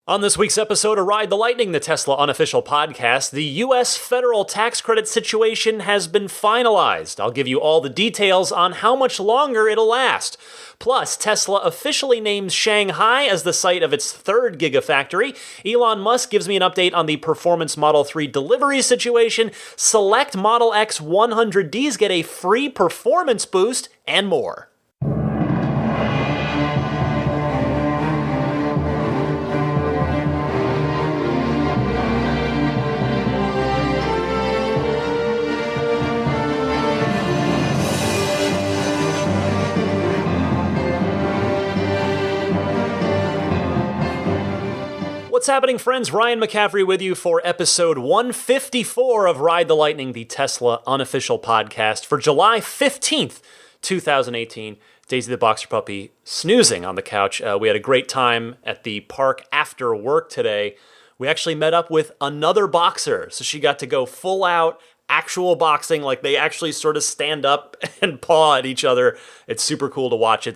On this week's episode of Ride the Lightning, the Tesla unofficial podcast, the U.S. federal tax credit situation has been finalized. I'll give you all the details on how much longer it'll last. Plus, Tesla officially names Shanghai as the site of its third Gigafactory. Elon Musk gives me an update on the performance Model 3 delivery situation. Select Model X 100Ds get a free performance boost, and more. What's happening, friends? Ryan McCaffrey with you for episode 154 of Ride the Lightning, the Tesla unofficial podcast for July 15th, 2018. Daisy the Boxer Puppy snoozing on the couch. We had a great time at the park after work today. We actually met up with another boxer, so she got to go full out actual boxing, like they actually sort of stand up and paw at each other. It's super cool to watch.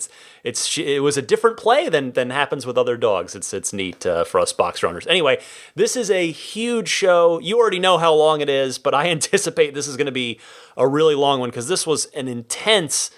It was a different play than happens with other dogs. It's neat for us boxer owners. Anyway, this is a huge show. You already know how long it is, but I anticipate this is going to be a really long one because this was an intense,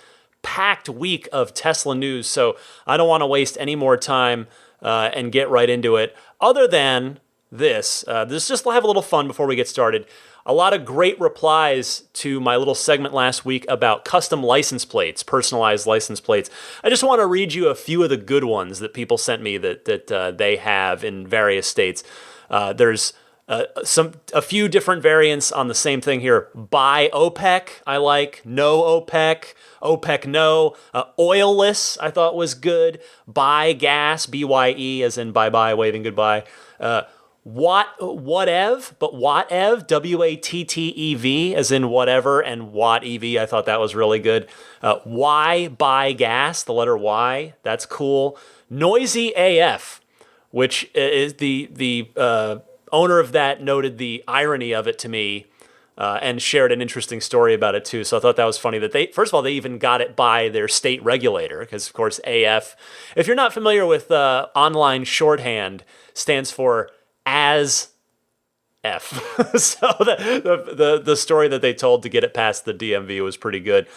packed week of Tesla news. So I don't want to waste any more time and get right into it. Other than this just have a little fun before we get started. A lot of great replies to my little segment last week about custom license plates, personalized license plates. I just want to read you a few of the good ones that people sent me that they have in various states. There's a few different variants on the same thing here. Buy OPEC, I like. No OPEC. OPEC no. Oilless, I thought was good. Buy gas, BYE, as in bye-bye, waving goodbye. Whatev, but Wattev, WATTEV, as in whatever, and Watt EV, I thought that was really good. Y buy gas, the letter Y, that's cool. Noisy AF, which is the owner of that noted the irony of it to me and shared an interesting story about it too. So I thought that was funny that first of all, they even got it by their state regulator, because of course AF, if you're not familiar with online shorthand, stands for as F. So the story that they told to get it past the DMV was pretty good.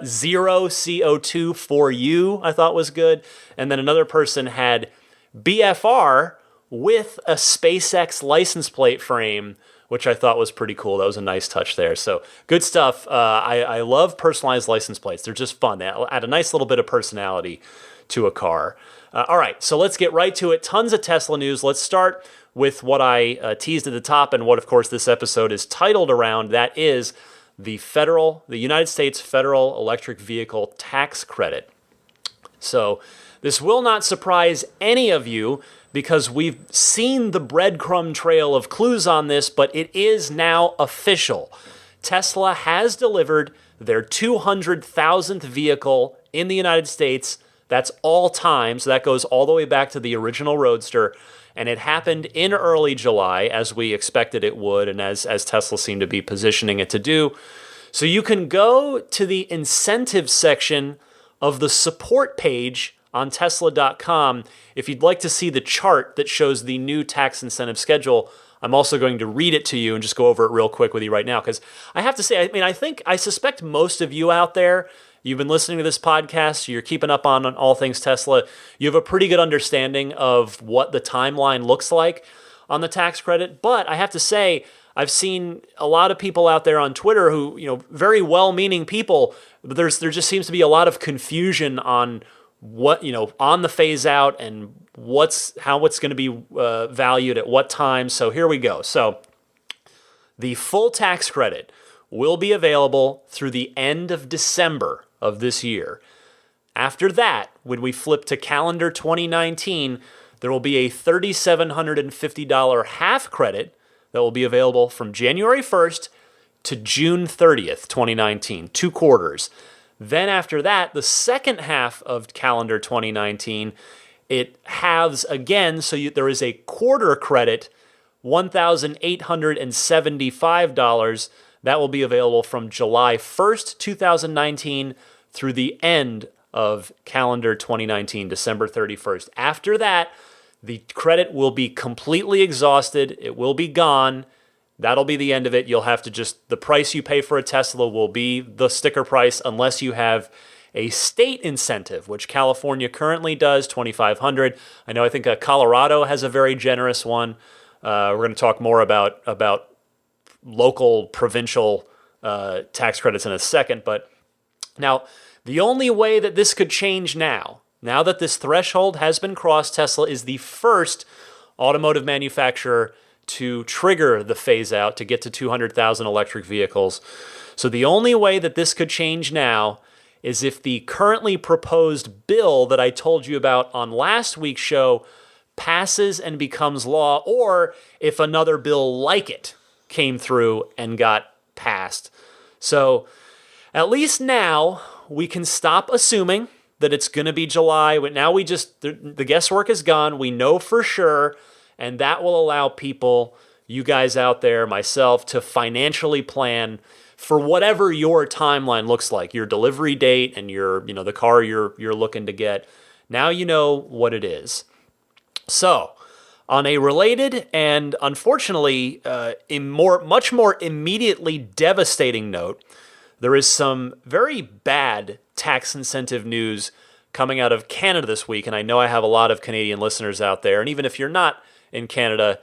Zero CO2 for you, I thought was good. And then another person had BFR with a SpaceX license plate frame, which I thought was pretty cool. That was a nice touch there. So good stuff. I love personalized license plates. They're just fun. They add a nice little bit of personality to a car. All right, so let's get right to it. Tons of Tesla news. Let's start with what I teased at the top and what, of course, this episode is titled around. That is the United States Federal Electric Vehicle Tax Credit. So this will not surprise any of you because we've seen the breadcrumb trail of clues on this, but it is now official. Tesla has delivered their 200,000th vehicle in the United States. That's all time, so that goes all the way back to the original Roadster. And it happened in early July, as we expected it would, and as Tesla seemed to be positioning it to do. So you can go to the incentives section of the support page on Tesla.com if you'd like to see the chart that shows the new tax incentive schedule. I'm also going to read it to you and just go over it real quick with you right now, because I have to say, I suspect most of you out there, you've been listening to this podcast, you're keeping up on all things Tesla, you have a pretty good understanding of what the timeline looks like on the tax credit. But I have to say, I've seen a lot of people out there on Twitter who, very well-meaning people, but there just seems to be a lot of confusion on what, on the phase out and how it's going to be valued at what time. So here we go. So the full tax credit will be available through the end of December of this year. After that, when we flip to calendar 2019, there will be a $3,750 half credit that will be available from January 1st to June 30th, 2019, 2 quarters. Then after that, the second half of calendar 2019, it halves again, so there is a quarter credit, $1,875. That will be available from July 1st, 2019 through the end of calendar 2019, December 31st. After that, The credit will be completely exhausted. It will be gone. That'll be the end of it. You'll have to the price you pay for a Tesla will be the sticker price unless you have a state incentive, which California currently does, $2,500. I think Colorado has a very generous one. We're going to talk more about local, provincial tax credits in a second. But now, the only way that this could change now that this threshold has been crossed, Tesla is the first automotive manufacturer to trigger the phase out to get to 200,000 electric vehicles. So the only way that this could change now is if the currently proposed bill that I told you about on last week's show passes and becomes law, or if another bill like it came through and got passed. So at least now we can stop assuming that it's going to be July. Now the guesswork is gone. We know for sure. And that will allow people, you guys out there, myself, to financially plan for whatever your timeline looks like, your delivery date and the car you're looking to get. Now you know what it is. So, on a related and unfortunately much more immediately devastating note, there is some very bad tax incentive news coming out of Canada this week. And I know I have a lot of Canadian listeners out there. And even if you're not in Canada,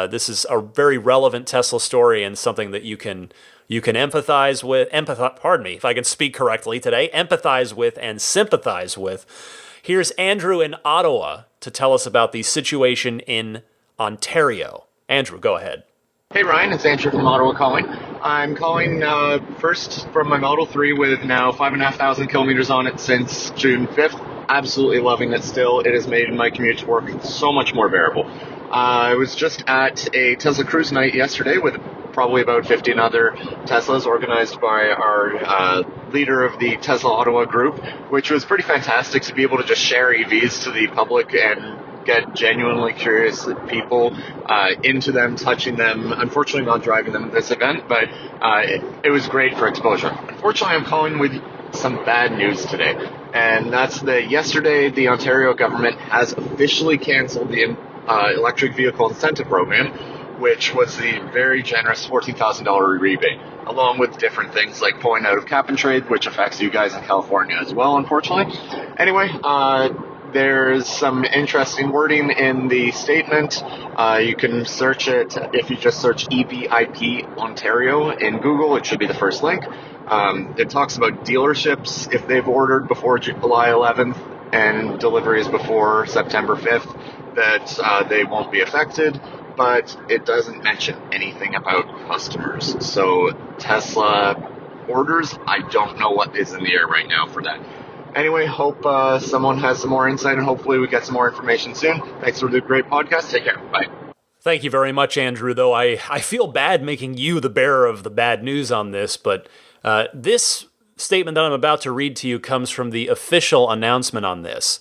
this is a very relevant Tesla story and something that you can empathize with, if I can speak correctly today, empathize with and sympathize with. Here's Andrew in Ottawa to tell us about the situation in Ontario. Andrew, go ahead. Hey Ryan, it's Andrew from Ottawa calling. I'm calling first from my Model 3 with now 5,500 kilometers on it since June 5th. Absolutely loving it still. It has made my commute to work so much more bearable. I was just at a Tesla cruise night yesterday with probably about 15 other Teslas organized by our leader of the Tesla Ottawa group, which was pretty fantastic to be able to just share EVs to the public and get genuinely curious people into them, touching them. Unfortunately, not driving them at this event, but it was great for exposure. Unfortunately, I'm calling with some bad news today, and that's that yesterday the Ontario government has officially canceled the electric vehicle incentive program, which was the very generous $14,000 rebate, along with different things like pulling out of cap and trade, which affects you guys in California as well, unfortunately. Anyway, there's some interesting wording in the statement. You can search it if you just search EVIP Ontario in Google. It should be the first link. It talks about dealerships, if they've ordered before July 11th and deliveries before September 5th, that they won't be affected. But it doesn't mention anything about customers. So Tesla orders, I don't know what is in the air right now for that. Anyway, hope someone has some more insight, and hopefully we get some more information soon. Thanks for the great podcast. Take care. Bye. Thank you very much, Andrew, though I feel bad making you the bearer of the bad news on this, but this statement that I'm about to read to you comes from the official announcement on this.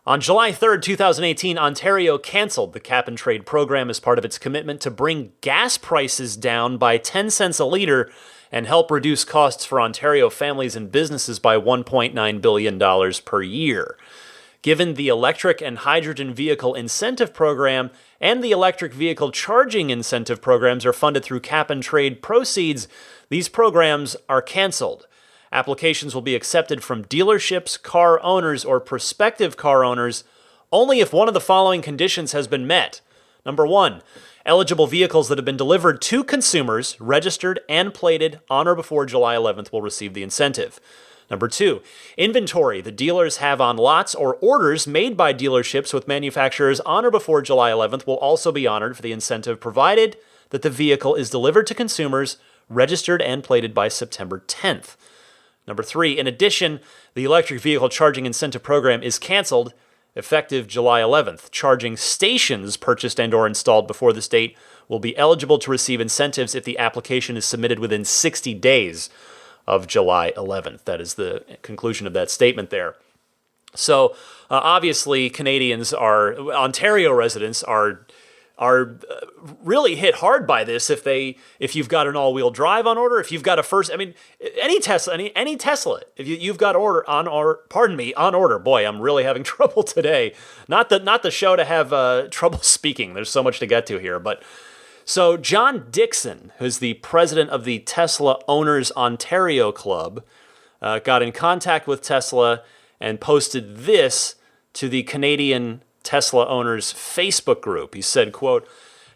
On July 3rd, 2018, Ontario canceled the cap-and-trade program as part of its commitment to bring gas prices down by 10 cents a liter and help reduce costs for Ontario families and businesses by $1.9 billion per year. Given the electric and hydrogen vehicle incentive program and the electric vehicle charging incentive programs are funded through cap-and-trade proceeds, these programs are canceled. Applications will be accepted from dealerships, car owners, or prospective car owners only if one of the following conditions has been met. Number 1, eligible vehicles that have been delivered to consumers, registered and plated on or before July 11th will receive the incentive. Number 2, inventory the dealers have on lots or orders made by dealerships with manufacturers on or before July 11th will also be honored for the incentive provided that the vehicle is delivered to consumers, registered and plated by September 10th. Number 3, in addition, the electric vehicle charging incentive program is canceled effective July 11th. Charging stations purchased and or installed before this date will be eligible to receive incentives if the application is submitted within 60 days of July 11th. That is the conclusion of that statement there. So obviously Ontario residents are are really hit hard by this if you've got an all-wheel drive on order, if you've got any Tesla, if you've got on order. Boy, I'm really having trouble today. Not the show to have trouble speaking. There's so much to get to here, but so John Dixon, who's the president of the Tesla Owners Ontario Club, got in contact with Tesla and posted this to the Canadian Tesla owners Facebook group. He said, quote,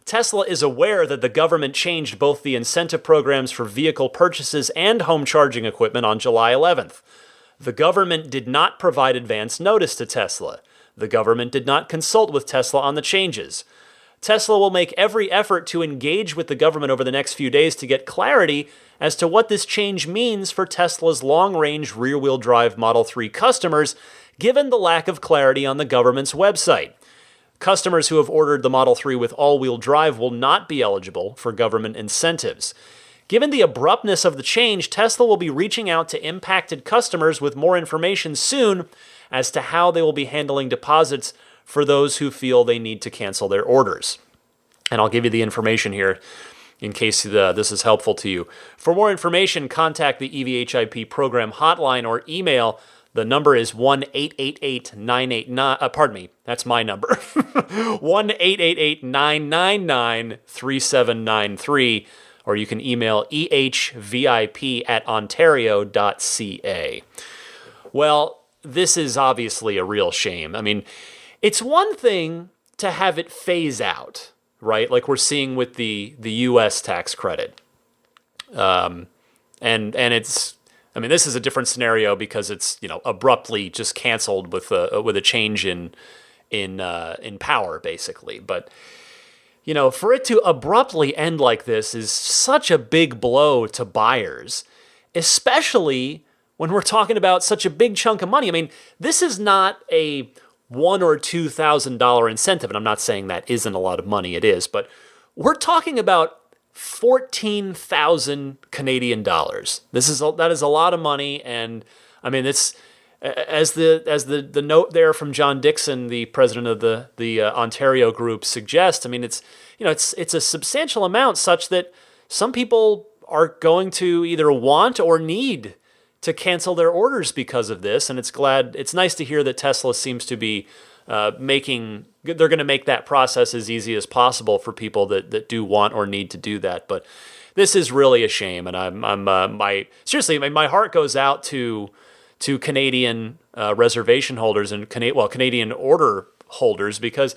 Tesla is aware that the government changed both the incentive programs for vehicle purchases and home charging equipment on July 11th. The government did not provide advance notice to Tesla. The government did not consult with Tesla on the changes. Tesla will make every effort to engage with the government over the next few days to get clarity as to what this change means for Tesla's long-range rear-wheel drive Model 3 customers, given the lack of clarity on the government's website. Customers who have ordered the Model 3 with all-wheel drive will not be eligible for government incentives. Given the abruptness of the change, Tesla will be reaching out to impacted customers with more information soon as to how they will be handling deposits for those who feel they need to cancel their orders. And I'll give you the information here in case this is helpful to you. For more information, contact the EVHIP program hotline or email. The number is 1-888-989, pardon me, that's my number, 1-888-999-3793, or you can email ehvip@ontario.ca. Well, this is obviously a real shame. I mean, it's one thing to have it phase out, right? Like we're seeing with the U.S. tax credit. And it's, I mean, this is a different scenario because it's, abruptly just canceled with a change in power, basically. But, for it to abruptly end like this is such a big blow to buyers, especially when we're talking about such a big chunk of money. I mean, this is not a $1,000 or $2,000 incentive, and I'm not saying that isn't a lot of money. It is, but we're talking about 14,000 Canadian dollars. That is a lot of money, and I mean it's as the note there from John Dixon, the president of the Ontario group, suggests. I mean it's a substantial amount, such that some people are going to either want or need to cancel their orders because of this. And it's nice to hear that Tesla seems to be they're going to make that process as easy as possible for people that do want or need to do that. But this is really a shame, and seriously, my heart goes out to Canadian reservation holders and Canadian order holders, because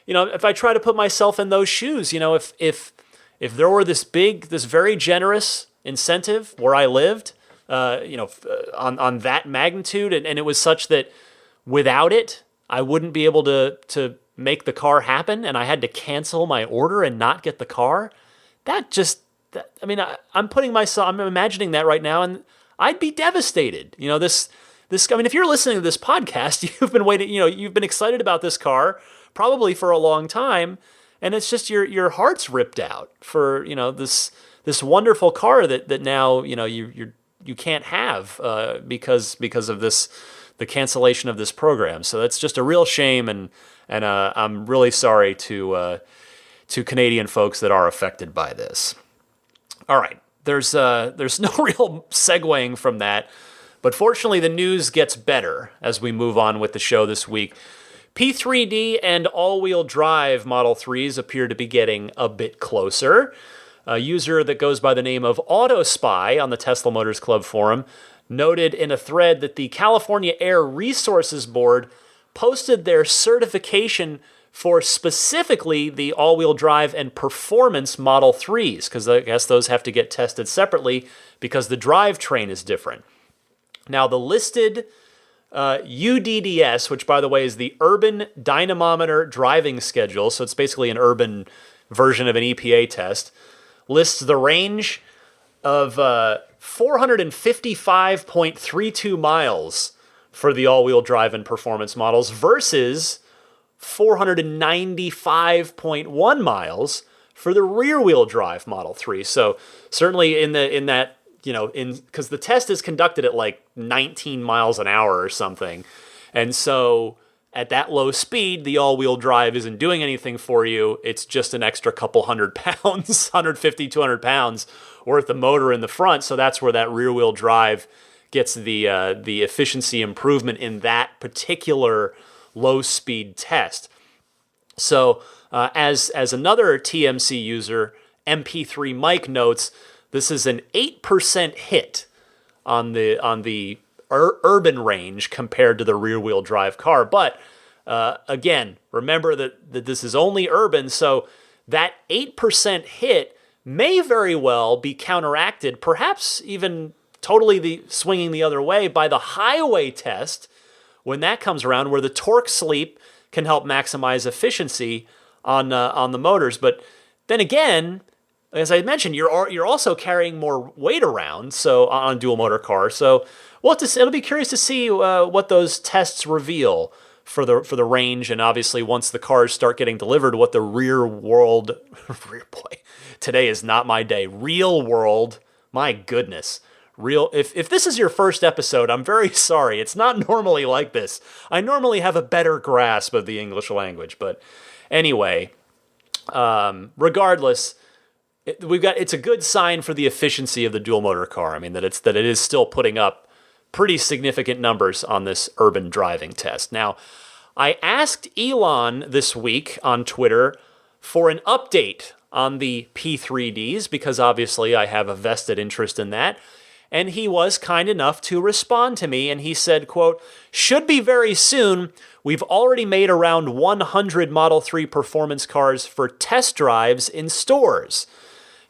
if I try to put myself in those shoes, if there were this very generous incentive where I lived, on that magnitude, and it was such that without it, I wouldn't be able to make the car happen, and I had to cancel my order and not get the car. I'm imagining that right now, and I'd be devastated. If you're listening to this podcast, you've been waiting, you've been excited about this car probably for a long time, and it's just your heart's ripped out for, this wonderful car that now, you can't have because of this, the cancellation of this program. So that's just a real shame, and I'm really sorry to Canadian folks that are affected by this. All right, there's no real segueing from that, but fortunately the news gets better as we move on with the show this week. P3D and all-wheel drive Model 3s appear to be getting a bit closer. A user that goes by the name of AutoSpy on the Tesla Motors Club forum noted in a thread that the California Air Resources Board posted their certification for specifically the all-wheel drive and performance Model 3s, because I guess those have to get tested separately because the drivetrain is different. Now, the listed UDDS, which by the way is the Urban Dynamometer Driving Schedule, so it's basically an urban version of an EPA test, lists the range of 455.32 miles for the all-wheel drive and performance models versus 495.1 miles for the rear-wheel drive Model 3. So certainly because the test is conducted at like 19 miles an hour or something. And so at that low speed, the all-wheel drive isn't doing anything for you. It's just an extra couple hundred pounds, 150, 200 pounds worth of motor in the front. So that's where that rear-wheel drive gets the efficiency improvement in that particular low-speed test. So as another TMC user, MP3 Mike notes, this is an 8% hit on the urban range compared to the rear-wheel drive car. But again, remember that this is only urban, so that 8% hit may very well be counteracted, perhaps even totally swinging the other way, by the highway test when that comes around, where the torque sleep can help maximize efficiency on the motors. But then again, as I mentioned, you're also carrying more weight around, so on a dual motor car. So it'll be curious to see what those tests reveal for the range, and obviously once the cars start getting delivered, what the real world, today is not my day. Real world, my goodness. If this is your first episode, I'm very sorry. It's not normally like this. I normally have a better grasp of the English language, but anyway, regardless, it's a good sign for the efficiency of the dual motor car. I mean, that it is still putting up pretty significant numbers on this urban driving test. Now, I asked Elon this week on Twitter for an update on the P3Ds, because obviously I have a vested interest in that. And he was kind enough to respond to me, and he said, quote, "Should be very soon. We've already made around 100 Model 3 performance cars for test drives in stores."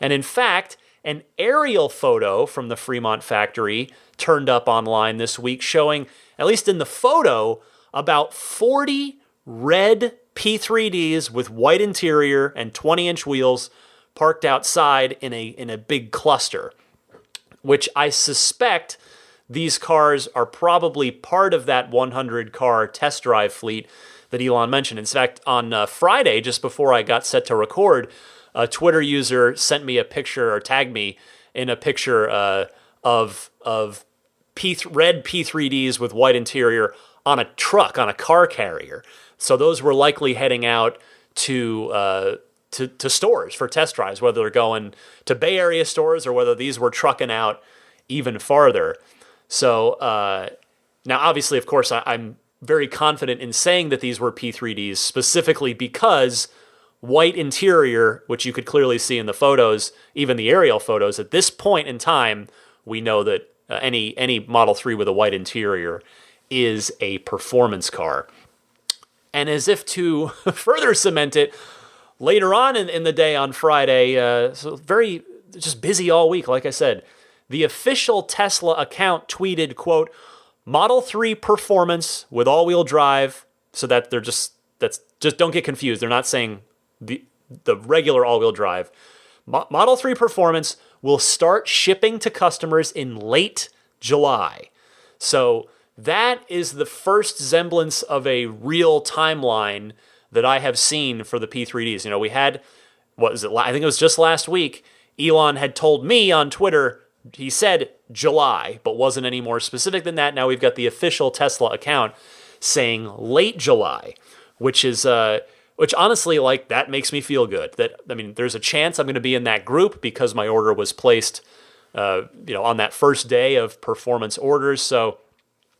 And in fact, an aerial photo from the Fremont factory turned up online this week showing, at least in the photo, about 40 red P3Ds with white interior and 20-inch wheels parked outside in a big cluster, which I suspect these cars are probably part of that 100-car test drive fleet that Elon mentioned. In fact, on Friday, just before I got set to record, a Twitter user sent me a picture, or tagged me in a picture of red P3Ds with white interior on a truck, on a car carrier. So those were likely heading out to stores for test drives, whether they're going to Bay Area stores or whether these were trucking out even farther. So now, obviously, of course, I'm very confident in saying that these were P3Ds specifically because white interior, which you could clearly see in the photos, even the aerial photos, at this point in time, we know that any Model 3 with a white interior is a performance car. And as if to further cement it, later on in the day on Friday, so very just busy all week, like I said, the official Tesla account tweeted, quote, "Model 3 performance with all-wheel drive," so that just don't get confused. They're not saying the regular all-wheel drive. Model 3 performance will start shipping to customers in late July. So that is the first semblance of a real timeline that I have seen for the P3Ds. You know, we had, I think it was just last week, Elon had told me on Twitter, he said July, but wasn't any more specific than that. Now we've got the official Tesla account saying late July, which honestly, like, that makes me feel good. There's a chance I'm going to be in that group because my order was placed, on that first day of performance orders. So,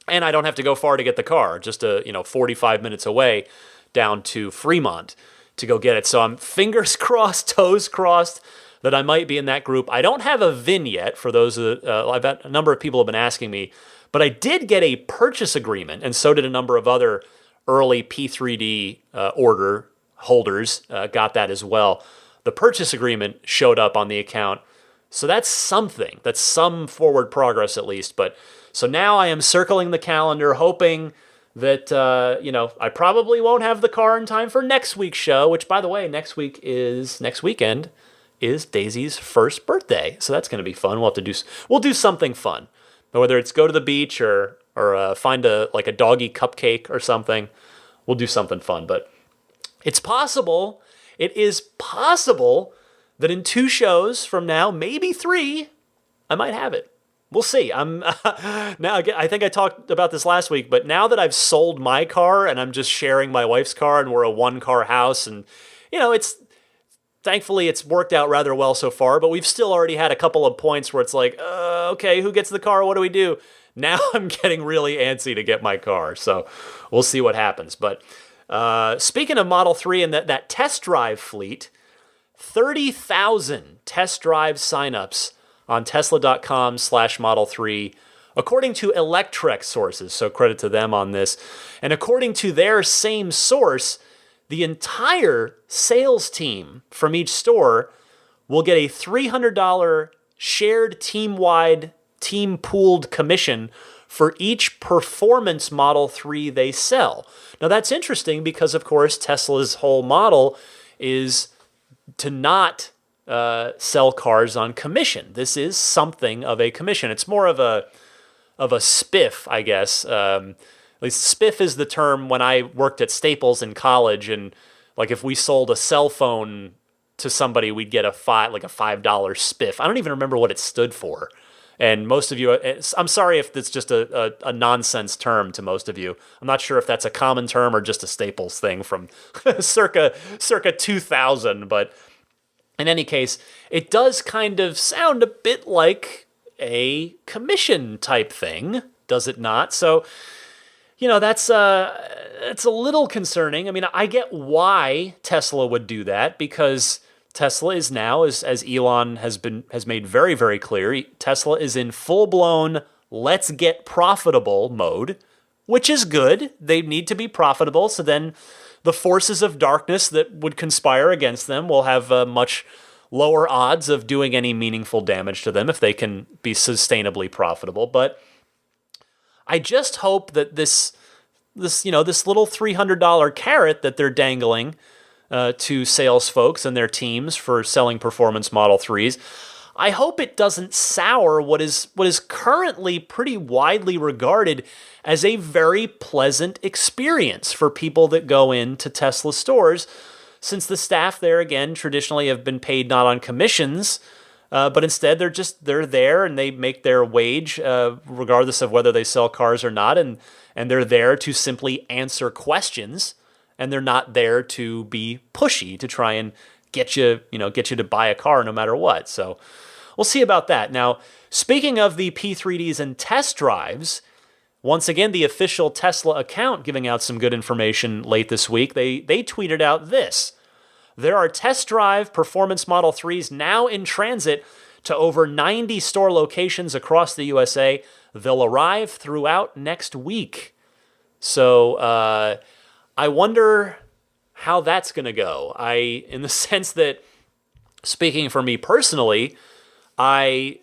and I don't have to go far to get the car, just 45 minutes away down to Fremont to go get it. So I'm fingers crossed, toes crossed that I might be in that group. I don't have a VIN yet for those. I've had a number of people have been asking me, but I did get a purchase agreement, and so did a number of other early P3D order holders got that as well. The purchase agreement showed up on the account, so that's something. That's some forward progress at least. But so now I am circling the calendar, hoping that I probably won't have the car in time for next week's show. Which, by the way, next weekend is Daisy's first birthday, so that's going to be fun. We'll do something fun, whether it's go to the beach or find a doggy cupcake or something. We'll do something fun, but it's possible. It is possible that in 2 shows from now, maybe 3, I might have it. We'll see. I'm now. I think I talked about this last week, but now that I've sold my car and I'm just sharing my wife's car, and we're a one-car house, and it's thankfully it's worked out rather well so far. But we've still already had a couple of points where it's like, okay, who gets the car? What do we do? Now I'm getting really antsy to get my car, so we'll see what happens. But speaking of Model 3 and that test drive fleet, 30,000 test drive signups on Tesla.com/Model 3, according to Electrek sources, so credit to them on this. And according to their same source, the entire sales team from each store will get a $300 shared team-wide, team-pooled commission for each performance Model 3 they sell. Now that's interesting because, of course, Tesla's whole model is to not sell cars on commission. This is something of a commission. It's more of a spiff, I guess. At least spiff is the term when I worked at Staples in college, and like if we sold a cell phone to somebody, we'd get a $5 spiff. I don't even remember what it stood for. And most of you, I'm sorry if it's just a nonsense term to most of you. I'm not sure if that's a common term or just a Staples thing from circa 2000, but in any case, it does kind of sound a bit like a commission type thing, does it not? So, that's it's a little concerning. I mean, I get why Tesla would do that, because Tesla is now, as Elon has made very, very clear, Tesla is in full-blown let's get profitable mode, which is good. They need to be profitable, so then the forces of darkness that would conspire against them will have much lower odds of doing any meaningful damage to them if they can be sustainably profitable. But I just hope that this little $300 carrot that they're dangling to sales folks and their teams for selling performance Model 3s, I hope it doesn't sour what is currently pretty widely regarded as a very pleasant experience for people that go into Tesla stores, since the staff there, again, traditionally have been paid not on commissions, but instead they're there and they make their wage regardless of whether they sell cars or not, and they're there to simply answer questions, and they're not there to be pushy to try and get you to buy a car no matter what. So we'll see about that. Now, speaking of the P3Ds and test drives, once again, the official Tesla account giving out some good information late this week. They tweeted out this: there are test drive performance Model 3s now in transit to over 90 store locations across the USA. They'll arrive throughout next week. So I wonder how that's going to go. In the sense that, speaking for me personally, I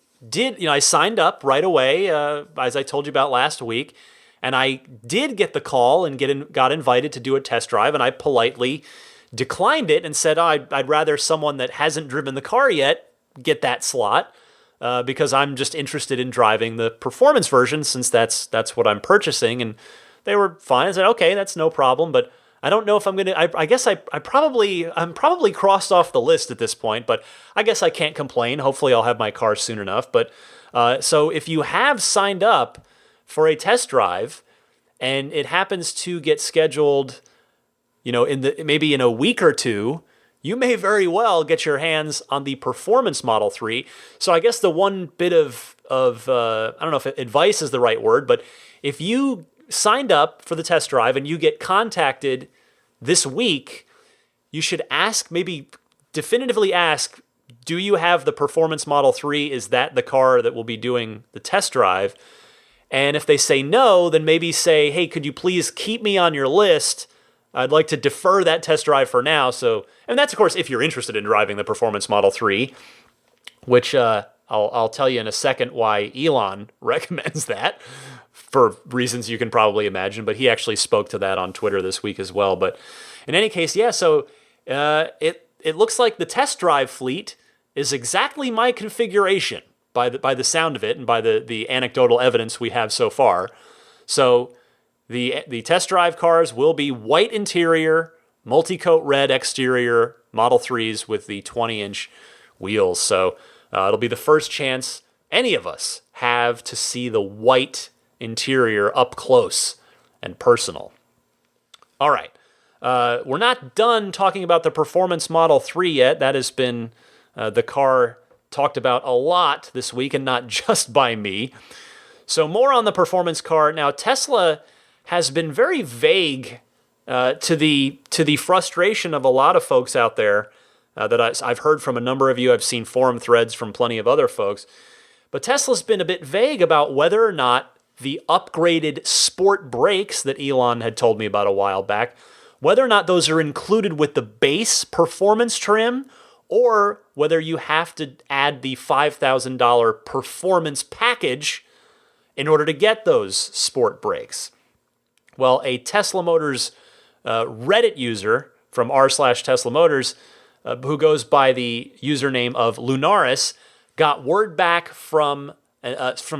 signed up right away, as I told you about last week, and I did get the call and got invited to do a test drive, and I politely declined it and said, I'd rather someone that hasn't driven the car yet get that slot, because I'm just interested in driving the performance version, since that's what I'm purchasing. And they were fine. I said, okay, that's no problem, but I don't know if I'm gonna. I guess I'm probably crossed off the list at this point, but I guess I can't complain. Hopefully, I'll have my car soon enough. But so if you have signed up for a test drive and it happens to get scheduled, maybe in a week or two, you may very well get your hands on the performance Model 3. So I guess the one bit of I don't know if advice is the right word, but if you signed up for the test drive and you get contacted this week, you should definitively ask, do you have the performance Model 3? Is that the car that will be doing the test drive? And if they say no, then maybe say, hey, could you please keep me on your list? I'd like to defer that test drive for now. So, and that's, of course, if you're interested in driving the performance Model 3, which I'll tell you in a second why Elon recommends that, for reasons you can probably imagine, but he actually spoke to that on Twitter this week as well. But in any case, yeah, so it looks like the test drive fleet is exactly my configuration by the sound of it and by the anecdotal evidence we have so far. So the test drive cars will be white interior, multi-coat red exterior Model 3s with the 20-inch wheels. So it'll be the first chance any of us have to see the white interior up close and personal. All right. We're not done talking about the Performance Model 3 yet. That has been the car talked about a lot this week, and not just by me. So more on the performance car. Now, Tesla has been very vague to the frustration of a lot of folks out there that I've heard from a number of you. I've seen forum threads from plenty of other folks. But Tesla's been a bit vague about whether or not the upgraded sport brakes that Elon had told me about a while back, whether or not those are included with the base performance trim, or whether you have to add the $5,000 performance package in order to get those sport brakes. Well, a Tesla Motors Reddit user from r/Tesla Motors, who goes by the username of Lunaris, got word back from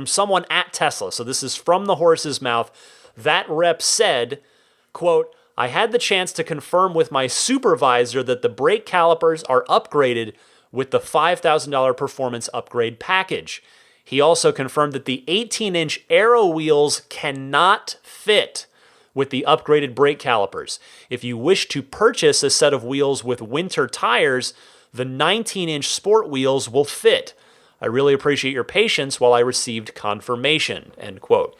someone at Tesla. So this is from the horse's mouth. That rep said, quote, "I had the chance to confirm with my supervisor that the brake calipers are upgraded with the $5,000 performance upgrade package. He also confirmed that the 18-inch aero wheels cannot fit with the upgraded brake calipers. If you wish to purchase a set of wheels with winter tires, the 19-inch sport wheels will fit. I really appreciate your patience while I received confirmation," end quote.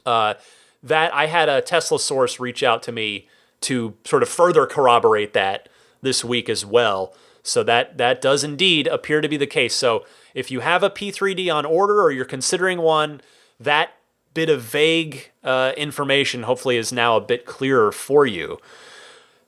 That I had a Tesla source reach out to me to sort of further corroborate that this week as well. So that does indeed appear to be the case. So if you have a P3D on order or you're considering one, that bit of vague information hopefully is now a bit clearer for you.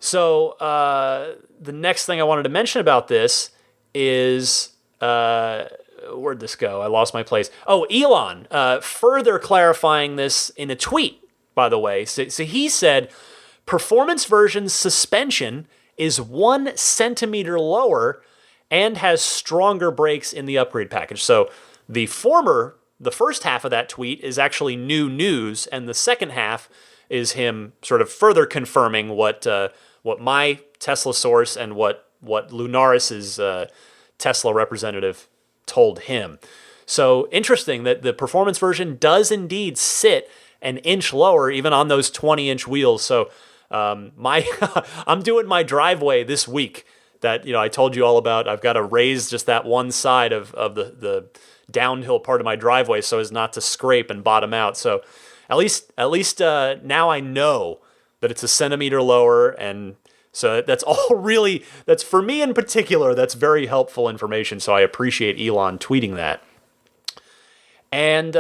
So the next thing I wanted to mention about this is, where'd this go? I lost my place. Oh, Elon, further clarifying this in a tweet, by the way. So he said, performance version's suspension is 1 centimeter lower and has stronger brakes in the upgrade package. So the first half of that tweet is actually new news, and the second half is him sort of further confirming what my Tesla source and what Lunaris's Tesla representative told him. So interesting that the performance version does indeed sit an inch lower, even on those 20-inch wheels. So I'm doing my driveway this week that I told you all about. I've got to raise just that one side of the downhill part of my driveway so as not to scrape and bottom out. So at least now I know that it's a centimeter lower, and so that's all really, that's for me in particular, that's very helpful information. So I appreciate Elon tweeting that. And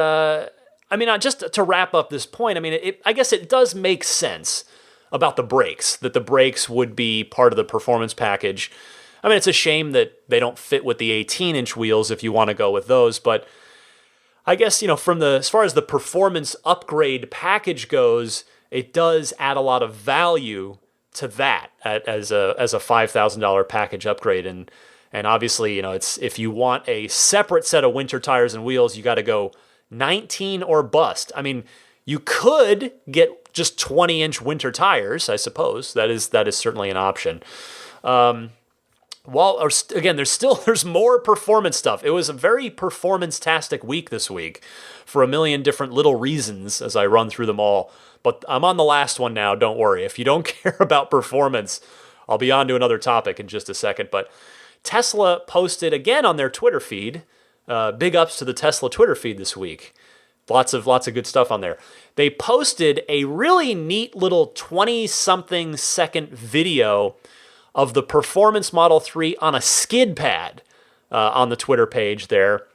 just to wrap up this point, I guess it does make sense about the brakes, that the brakes would be part of the performance package. It's a shame that they don't fit with the 18-inch wheels if you want to go with those, but I guess, as far as the performance upgrade package goes, it does add a lot of value to that as a $5,000 package upgrade. And obviously, it's, if you want a separate set of winter tires and wheels, you got to go 19 or bust. You could get just 20-inch winter tires, I suppose. That is certainly an option. There's more performance stuff. It was a very performance-tastic week this week for a million different little reasons as I run through them all. But I'm on the last one now, don't worry. If you don't care about performance, I'll be on to another topic in just a second. But Tesla posted again on their Twitter feed, big ups to the Tesla Twitter feed this week. Lots of good stuff on there. They posted a really neat little 20-something second video of the Performance Model 3 on a skid pad on the Twitter page there.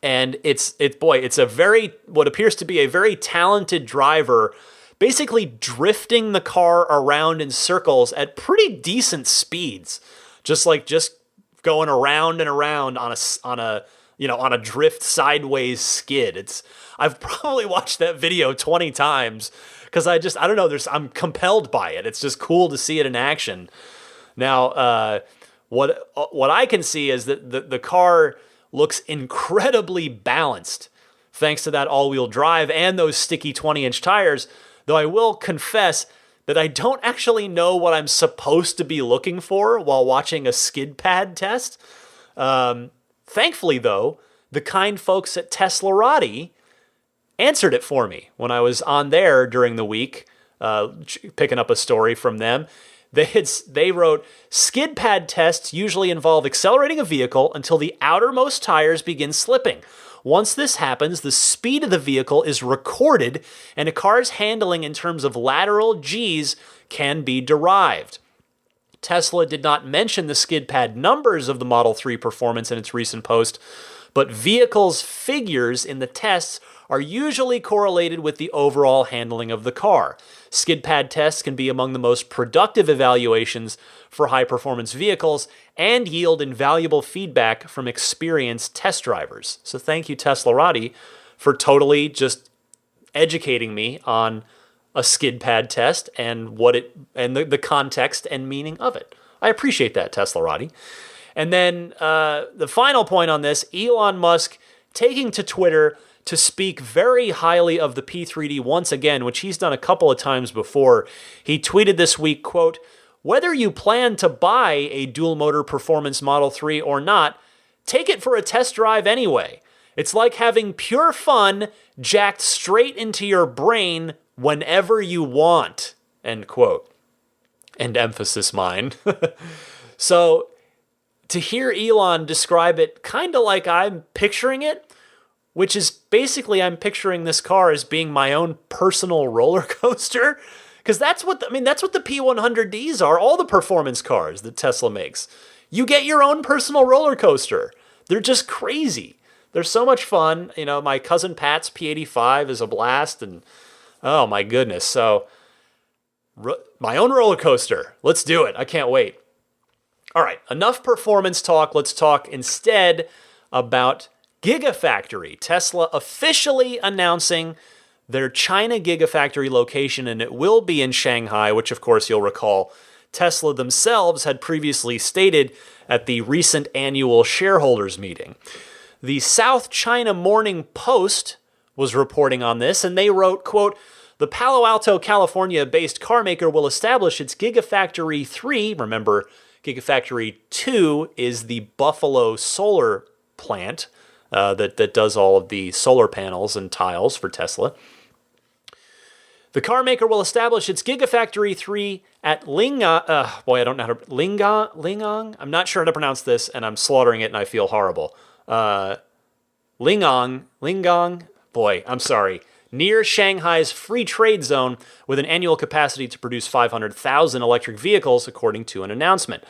And it's what appears to be a very talented driver, basically drifting the car around in circles at pretty decent speeds, just going around and around on a drift sideways skid. I've probably watched that video 20 times because I don't know, I'm compelled by it. It's just cool to see it in action. Now, what I can see is that the car looks incredibly balanced thanks to that all-wheel drive and those sticky 20-inch tires, though I will confess that I don't actually know what I'm supposed to be looking for while watching a skid pad test. Thankfully, though, the kind folks at Teslarati answered it for me when I was on there during the week, picking up a story from them. They wrote, skid pad tests usually involve accelerating a vehicle until the outermost tires begin slipping. Once this happens, the speed of the vehicle is recorded and a car's handling in terms of lateral G's can be derived. Tesla did not mention the skid pad numbers of the Model 3 performance in its recent post, but vehicles' figures in the tests are usually correlated with the overall handling of the car. Skid pad tests can be among the most productive evaluations for high-performance vehicles and yield invaluable feedback from experienced test drivers. So thank you, Teslarati, for totally just educating me on a skid pad test and the context and meaning of it. I appreciate that, Teslarati. And then the final point on this, Elon Musk taking to Twitter to speak very highly of the P3D once again, which he's done a couple of times before. He tweeted this week, quote, "Whether you plan to buy a dual motor performance Model 3 or not, take it for a test drive anyway. It's like having pure fun jacked straight into your brain whenever you want," end quote. And emphasis mine. So to hear Elon describe it kind of like I'm picturing it, which is basically I'm picturing this car as being my own personal roller coaster, because that's what the P100Ds are, all the performance cars that Tesla makes. You get your own personal roller coaster. They're just crazy. They're so much fun. You know, my cousin Pat's P85 is a blast, and oh my goodness. So my own roller coaster. Let's do it. I can't wait. All right, enough performance talk. Let's talk instead about Gigafactory. Tesla officially announcing their China Gigafactory location, and it will be in Shanghai, which of course you'll recall Tesla themselves had previously stated at the recent annual shareholders meeting. The South China Morning Post was reporting on this, and they wrote, quote, "The Palo Alto, California-based carmaker will establish its Gigafactory 3, remember, Gigafactory 2 is the Buffalo solar plant that does all of the solar panels and tiles for Tesla. The car maker will establish its Gigafactory 3 at Lingang. I'm not sure how to pronounce this, and I'm slaughtering it, and I feel horrible. Lingang. Boy, I'm sorry. Near Shanghai's free trade zone, with an annual capacity to produce 500,000 electric vehicles, according to an announcement.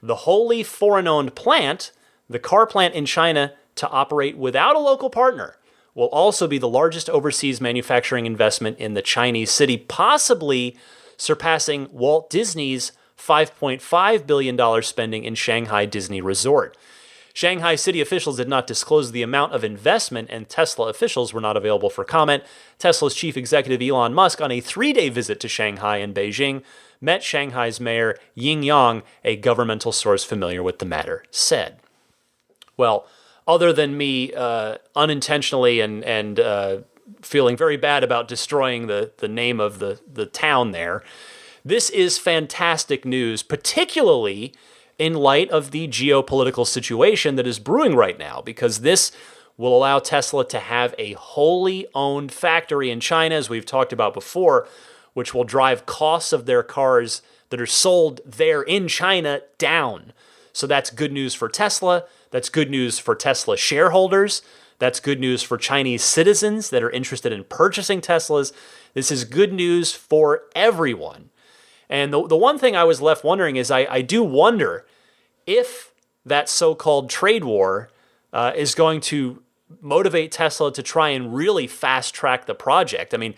The wholly foreign-owned plant, the car plant in China, to operate without a local partner, will also be the largest overseas manufacturing investment in the Chinese city, possibly surpassing Walt Disney's $5.5 billion spending in Shanghai Disney Resort. Shanghai city officials did not disclose the amount of investment, and Tesla officials were not available for comment. Tesla's chief executive Elon Musk, on a 3-day visit to Shanghai and Beijing, met Shanghai's mayor Ying Yang, a governmental source familiar with the matter, said. Well, other than me unintentionally and feeling very bad about destroying the name of the town there, this is fantastic news, particularly in light of the geopolitical situation that is brewing right now, because this will allow Tesla to have a wholly owned factory in China, as we've talked about before, which will drive costs of their cars that are sold there in China down. So that's good news for Tesla. That's good news for Tesla shareholders. That's good news for Chinese citizens that are interested in purchasing Teslas. This is good news for everyone. And the one thing I was left wondering is I do wonder if that so-called trade war is going to motivate Tesla to try and really fast-track the project. I mean,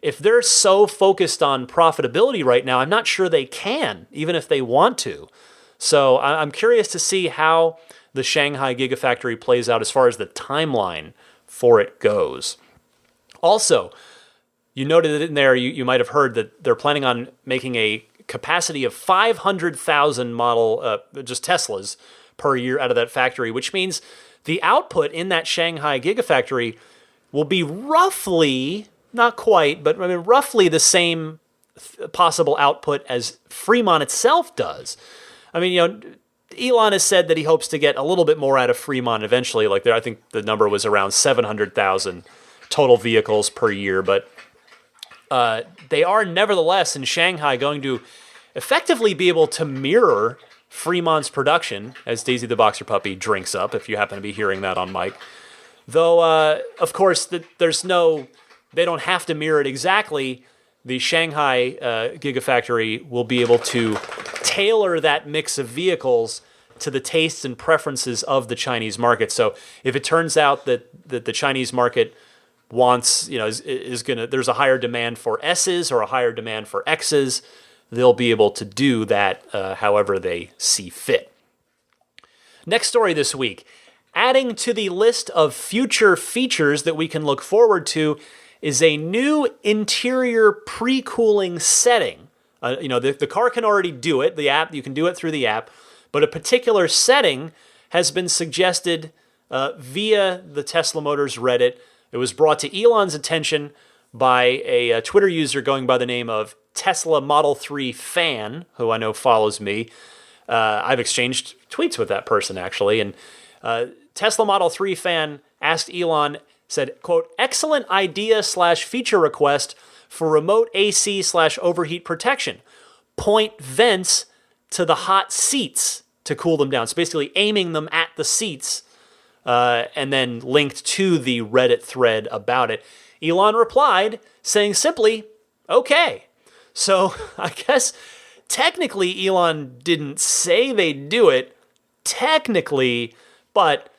if they're so focused on profitability right now, I'm not sure they can, even if they want to. So I'm curious to see how the Shanghai Gigafactory plays out as far as the timeline for it goes. Also, you noted it in there, you might have heard that they're planning on making a capacity of 500,000 just Teslas per year out of that factory, which means the output in that Shanghai Gigafactory will be roughly, not quite, but I mean, roughly the same possible output as Fremont itself does. I mean, Elon has said that he hopes to get a little bit more out of Fremont eventually. Like I think the number was around 700,000 total vehicles per year. But they are nevertheless in Shanghai going to effectively be able to mirror Fremont's production as Daisy the Boxer Puppy drinks up, if you happen to be hearing that on mic. Though, of course, they don't have to mirror it exactly. The Shanghai Gigafactory will be able to tailor that mix of vehicles to the tastes and preferences of the Chinese market. So if it turns out that the Chinese market wants, there's a higher demand for S's or a higher demand for X's, they'll be able to do that however they see fit. Next story this week. Adding to the list of future features that we can look forward to is a new interior pre-cooling setting. The car can already do it. The app, you can do it through the app, but a particular setting has been suggested via the Tesla Motors Reddit. It was brought to Elon's attention by a Twitter user going by the name of Tesla Model 3 fan, who I know follows me. I've exchanged tweets with that person, actually, and Tesla Model 3 fan asked Elon, said, quote, excellent idea / feature request for remote AC / overheat protection. Point vents to the hot seats to cool them down. So basically aiming them at the seats and then linked to the Reddit thread about it. Elon replied saying simply, okay. So I guess technically Elon didn't say they'd do it, technically, but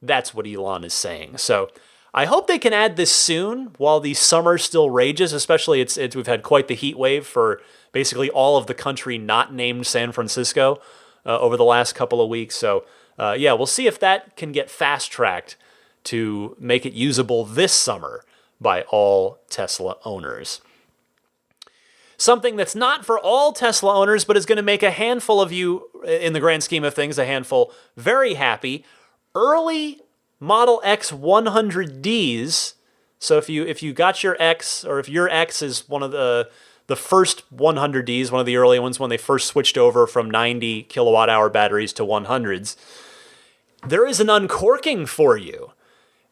that's what Elon is saying. So I hope they can add this soon while the summer still rages, especially we've had quite the heat wave for basically all of the country not named San Francisco over the last couple of weeks. So we'll see if that can get fast-tracked to make it usable this summer by all Tesla owners. Something that's not for all Tesla owners, but is going to make a handful of you, in the grand scheme of things, a handful, very happy. Early Model X 100Ds. So if you got your X, or if your X is one of the first 100Ds, one of the early ones when they first switched over from 90 kilowatt hour batteries to 100s, there is an uncorking for you.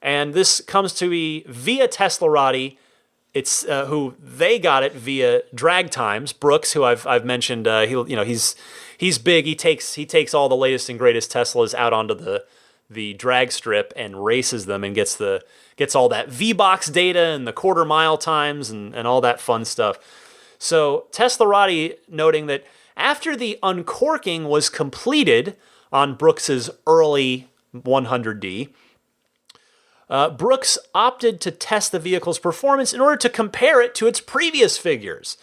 And this comes to me via Teslarati. It's who they got it via Drag Times. Brooks, who I've mentioned, he's big. He takes all the latest and greatest Teslas out onto the drag strip and races them and gets all that V-Box data and the quarter mile times and all that fun stuff. So Teslarati noting that after the uncorking was completed on Brooks's early 100D, Brooks opted to test the vehicle's performance in order to compare it to its previous figures.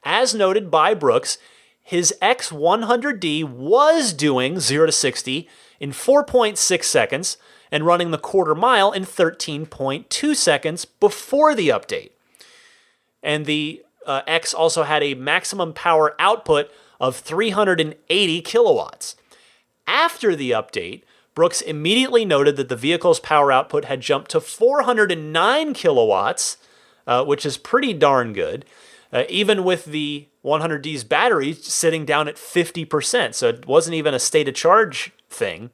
As noted by Brooks, his X100D was doing 0 to 60 in 4.6 seconds and running the quarter mile in 13.2 seconds before the update. And the X also had a maximum power output of 380 kilowatts. After the update, Brooks immediately noted that the vehicle's power output had jumped to 409 kilowatts, which is pretty darn good, even with the 100D's battery sitting down at 50%. So it wasn't even a state of charge thing.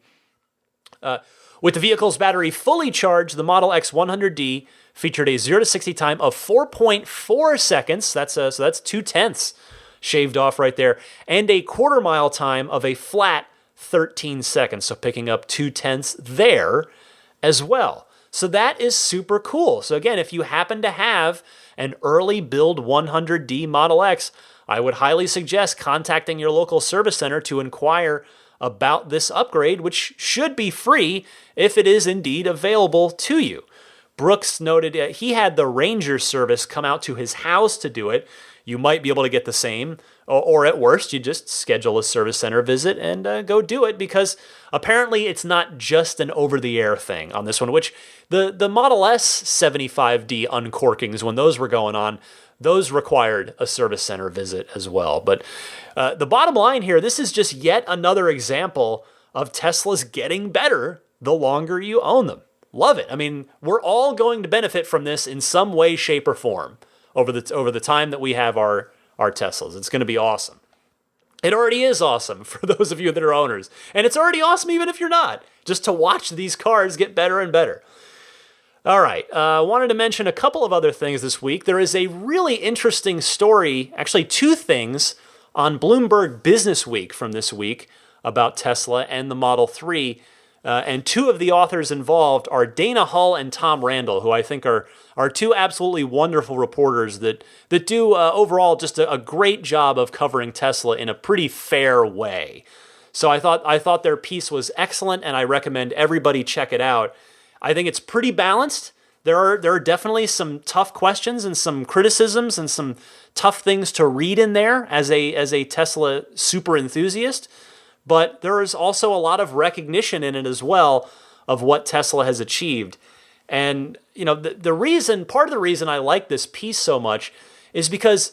With the vehicle's battery fully charged, the Model X 100D featured a 0 to 60 time of 4.4 seconds. So that's 2/10 shaved off right there, and a quarter mile time of a flat 13 seconds, so picking up 2/10 there as well. So that is super cool. So again, if you happen to have an early build 100D Model X, I would highly suggest contacting your local service center to inquire about this upgrade, which should be free if it is indeed available to you. Brooks noted he had the Ranger service come out to his house to do it. You might be able to get the same, or at worst, you just schedule a service center visit and go do it, because apparently it's not just an over-the-air thing on this one, which the Model S 75D uncorkings, when those were going on, those required a service center visit as well. But the bottom line here, this is just yet another example of Teslas getting better the longer you own them. Love it. I mean, we're all going to benefit from this in some way, shape, or form over the time that we have our Teslas. It's going to be awesome. It already is awesome for those of you that are owners. And it's already awesome even if you're not, just to watch these cars get better and better. All right, wanted to mention a couple of other things this week. There is a really interesting story, actually two things, on Bloomberg Business Week from this week about Tesla and the Model 3. And two of the authors involved are Dana Hull and Tom Randall, who I think are two absolutely wonderful reporters that do overall just a great job of covering Tesla in a pretty fair way. So I thought their piece was excellent, and I recommend everybody check it out. I think it's pretty balanced. There are definitely some tough questions and some criticisms and some tough things to read in there as a Tesla super enthusiast. But there is also a lot of recognition in it as well of what Tesla has achieved. And you know, part of the reason I like this piece so much is because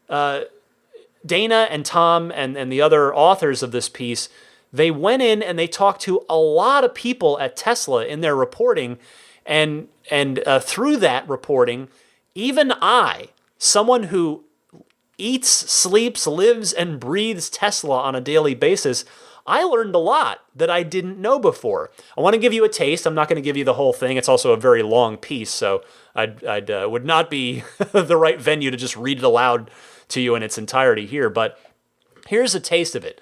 Dana and Tom and the other authors of this piece, they went in and they talked to a lot of people at Tesla in their reporting, and through that reporting, even I, someone who eats, sleeps, lives, and breathes Tesla on a daily basis, I learned a lot that I didn't know before. I want to give you a taste. I'm not going to give you the whole thing. It's also a very long piece, so I would not be the right venue to just read it aloud to you in its entirety here, but here's a taste of it.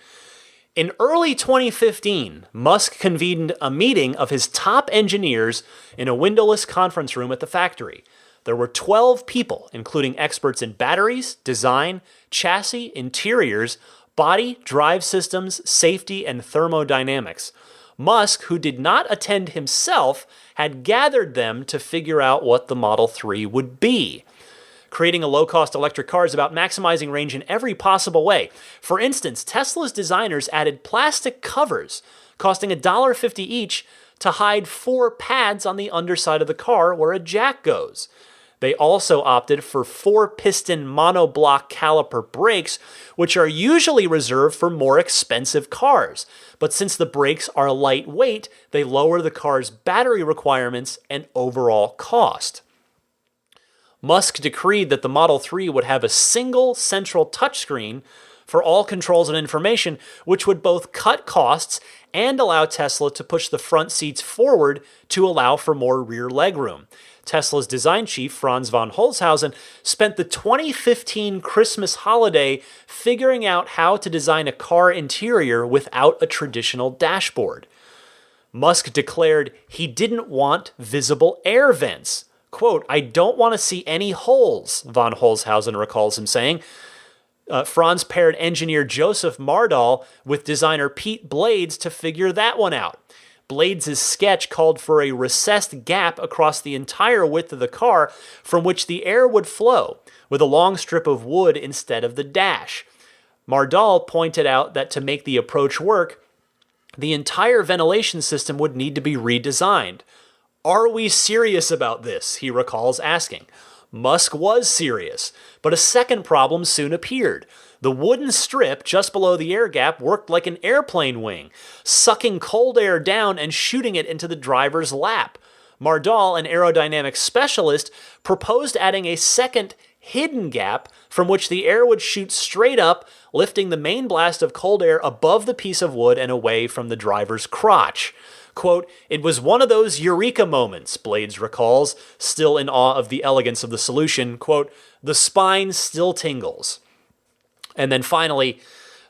In early 2015, Musk convened a meeting of his top engineers in a windowless conference room at the factory. There were 12 people, including experts in batteries, design, chassis, interiors, body, drive systems, safety, and thermodynamics. Musk, who did not attend himself, had gathered them to figure out what the Model 3 would be. Creating a low-cost electric car is about maximizing range in every possible way. For instance, Tesla's designers added plastic covers costing $1.50 each to hide 4 pads on the underside of the car where a jack goes. They also opted for 4-piston monoblock caliper brakes, which are usually reserved for more expensive cars. But since the brakes are lightweight, they lower the car's battery requirements and overall cost. Musk decreed that the Model 3 would have a single central touchscreen for all controls and information, which would both cut costs and allow Tesla to push the front seats forward to allow for more rear legroom. Tesla's design chief, Franz von Holzhausen, spent the 2015 Christmas holiday figuring out how to design a car interior without a traditional dashboard. Musk declared he didn't want visible air vents. Quote, "I don't want to see any holes," von Holzhausen recalls him saying. Franz paired engineer Joseph Mardal with designer Pete Blades to figure that one out. Blades' sketch called for a recessed gap across the entire width of the car from which the air would flow, with a long strip of wood instead of the dash. Mardal pointed out that to make the approach work, the entire ventilation system would need to be redesigned. "Are we serious about this?" he recalls asking. Musk was serious, but a second problem soon appeared. The wooden strip just below the air gap worked like an airplane wing, sucking cold air down and shooting it into the driver's lap. Mardal, an aerodynamics specialist, proposed adding a second hidden gap from which the air would shoot straight up, lifting the main blast of cold air above the piece of wood and away from the driver's crotch. Quote, "It was one of those eureka moments," Blades recalls, still in awe of the elegance of the solution. Quote, "The spine still tingles." And then finally,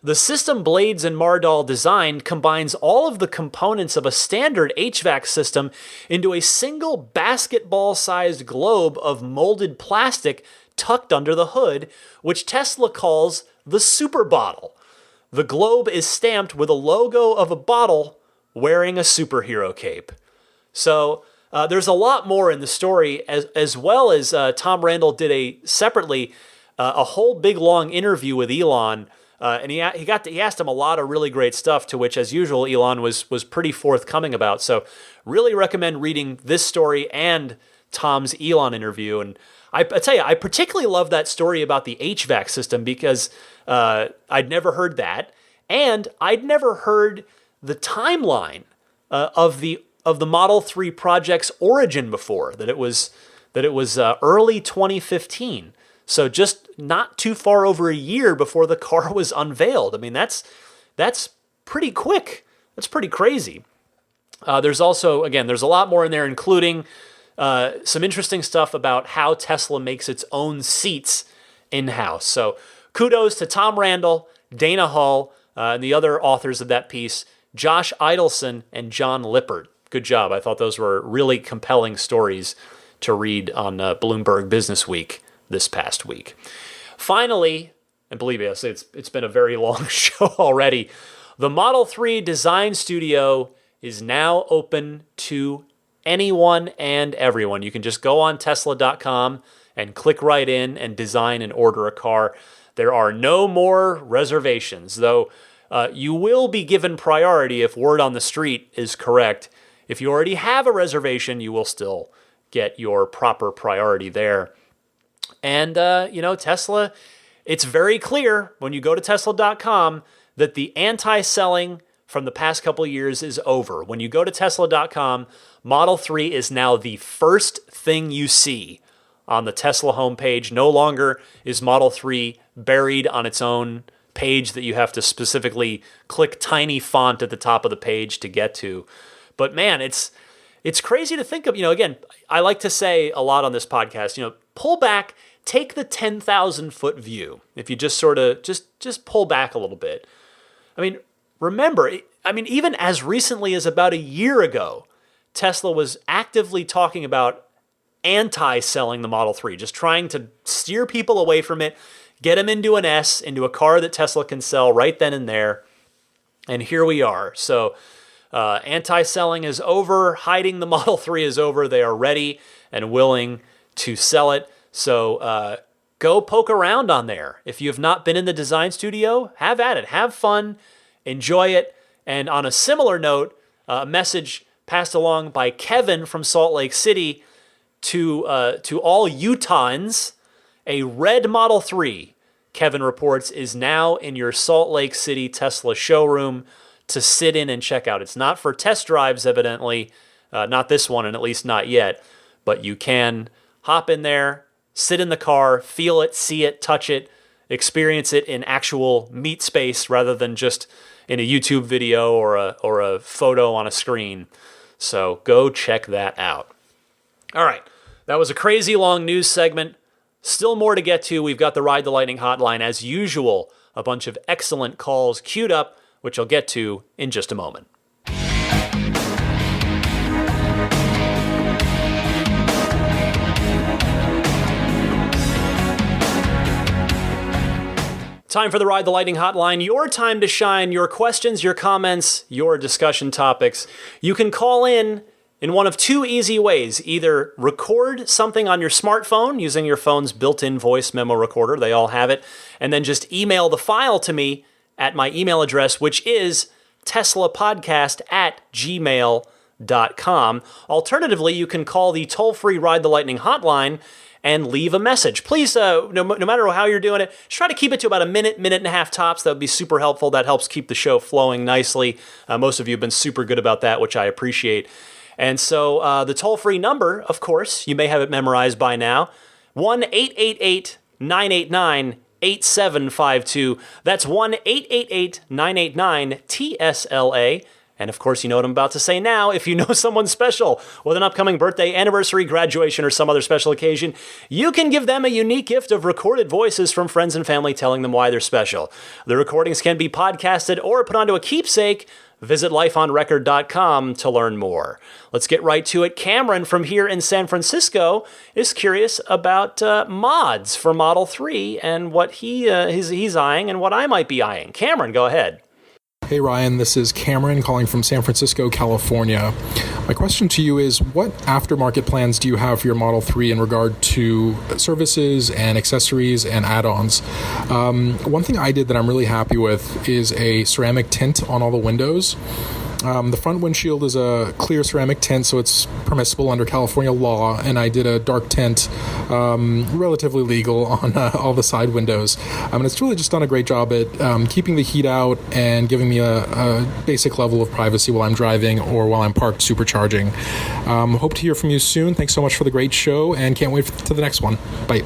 the system Blades and Mardal designed combines all of the components of a standard HVAC system into a single basketball-sized globe of molded plastic tucked under the hood, which Tesla calls the super bottle. The globe is stamped with a logo of a bottle wearing a superhero cape. So there's a lot more in the story, as well as Tom Randall did a whole big long interview with Elon, and he asked him a lot of really great stuff, to which, as usual, Elon was pretty forthcoming about. So really recommend reading this story and Tom's Elon interview. And I tell you, I particularly love that story about the HVAC system because I'd never heard that, and I'd never heard the timeline of the Model 3 project's origin before, that it was early 2015. So just not too far over a year before the car was unveiled. I mean, that's pretty quick. That's pretty crazy. There's also, again, there's a lot more in there, including some interesting stuff about how Tesla makes its own seats in-house. So kudos to Tom Randall, Dana Hull, and the other authors of that piece, Josh Idelson and John Lippert. Good job. I thought those were really compelling stories to read on Bloomberg Business Week this past week. Finally, and believe me, it's been a very long show already, the Model 3 Design Studio is now open to anyone and everyone. You can just go on Tesla.com and click right in and design and order a car. There are no more reservations, though you will be given priority if word on the street is correct. If you already have a reservation, you will still get your proper priority there. And, Tesla, it's very clear when you go to Tesla.com that the anti-selling from the past couple of years is over. When you go to Tesla.com, Model 3 is now the first thing you see on the Tesla homepage. No longer is Model 3 buried on its own page that you have to specifically click tiny font at the top of the page to get to. But man, it's crazy to think of, again, I like to say a lot on this podcast, pull back, take the 10,000 foot view. If you just sort of just pull back a little bit. I mean, remember, even as recently as about a year ago, Tesla was actively talking about anti-selling the Model 3, just trying to steer people away from it, get them into an S, into a car that Tesla can sell right then and there. And here we are. So anti-selling is over. Hiding the Model 3 is over. They are ready and willing to sell it. So go poke around on there. If you have not been in the design studio, have at it. Have fun. Enjoy it. And on a similar note, a message passed along by Kevin from Salt Lake City to all Utahns, a red Model 3, Kevin reports, is now in your Salt Lake City Tesla showroom to sit in and check out. It's not for test drives, evidently, not this one, and at least not yet, but you can hop in there, sit in the car, feel it, see it, touch it, experience it in actual meat space rather than just in a YouTube video or a photo on a screen. So go check that out. All right, that was a crazy long news segment. Still more to get to. We've got the Ride the Lightning hotline as usual. A bunch of excellent calls queued up, which I'll get to in just a moment. Time for the Ride the Lightning hotline. Your time to shine. Your questions, your comments, your discussion topics. You can call in one of two easy ways. Either record something on your smartphone using your phone's built-in voice memo recorder. They all have it. And then just email the file to me at my email address, which is teslapodcast@gmail.com. Alternatively, you can call the toll-free Ride the Lightning hotline and leave a message. Please, no matter how you're doing it, just try to keep it to about a minute and a half tops. That would be super helpful. That helps keep the show flowing nicely. Most of you have been super good about that, which I appreciate. And so the toll-free number, of course, you may have it memorized by now, 1-888-989-8752. That's 1-888-989-TSLA. And of course, you know what I'm about to say now. If you know someone special with an upcoming birthday, anniversary, graduation, or some other special occasion, you can give them a unique gift of recorded voices from friends and family telling them why they're special. The recordings can be podcasted or put onto a keepsake. Visit lifeonrecord.com to learn more. Let's get right to it. Cameron from here in San Francisco is curious about mods for Model 3 and what he's eyeing and what I might be eyeing. Cameron, go ahead. Hey Ryan, this is Cameron calling from San Francisco, California. My question to you is, what aftermarket plans do you have for your Model 3 in regard to services and accessories and add-ons? One thing I did that I'm really happy with is a ceramic tint on all the windows. The front windshield is a clear ceramic tint, so it's permissible under California law, and I did a dark tint, relatively legal, on all the side windows. And it's really just done a great job at keeping the heat out and giving me a basic level of privacy while I'm driving or while I'm parked supercharging. Hope to hear from you soon. Thanks so much for the great show, and can't wait to the next one. Bye.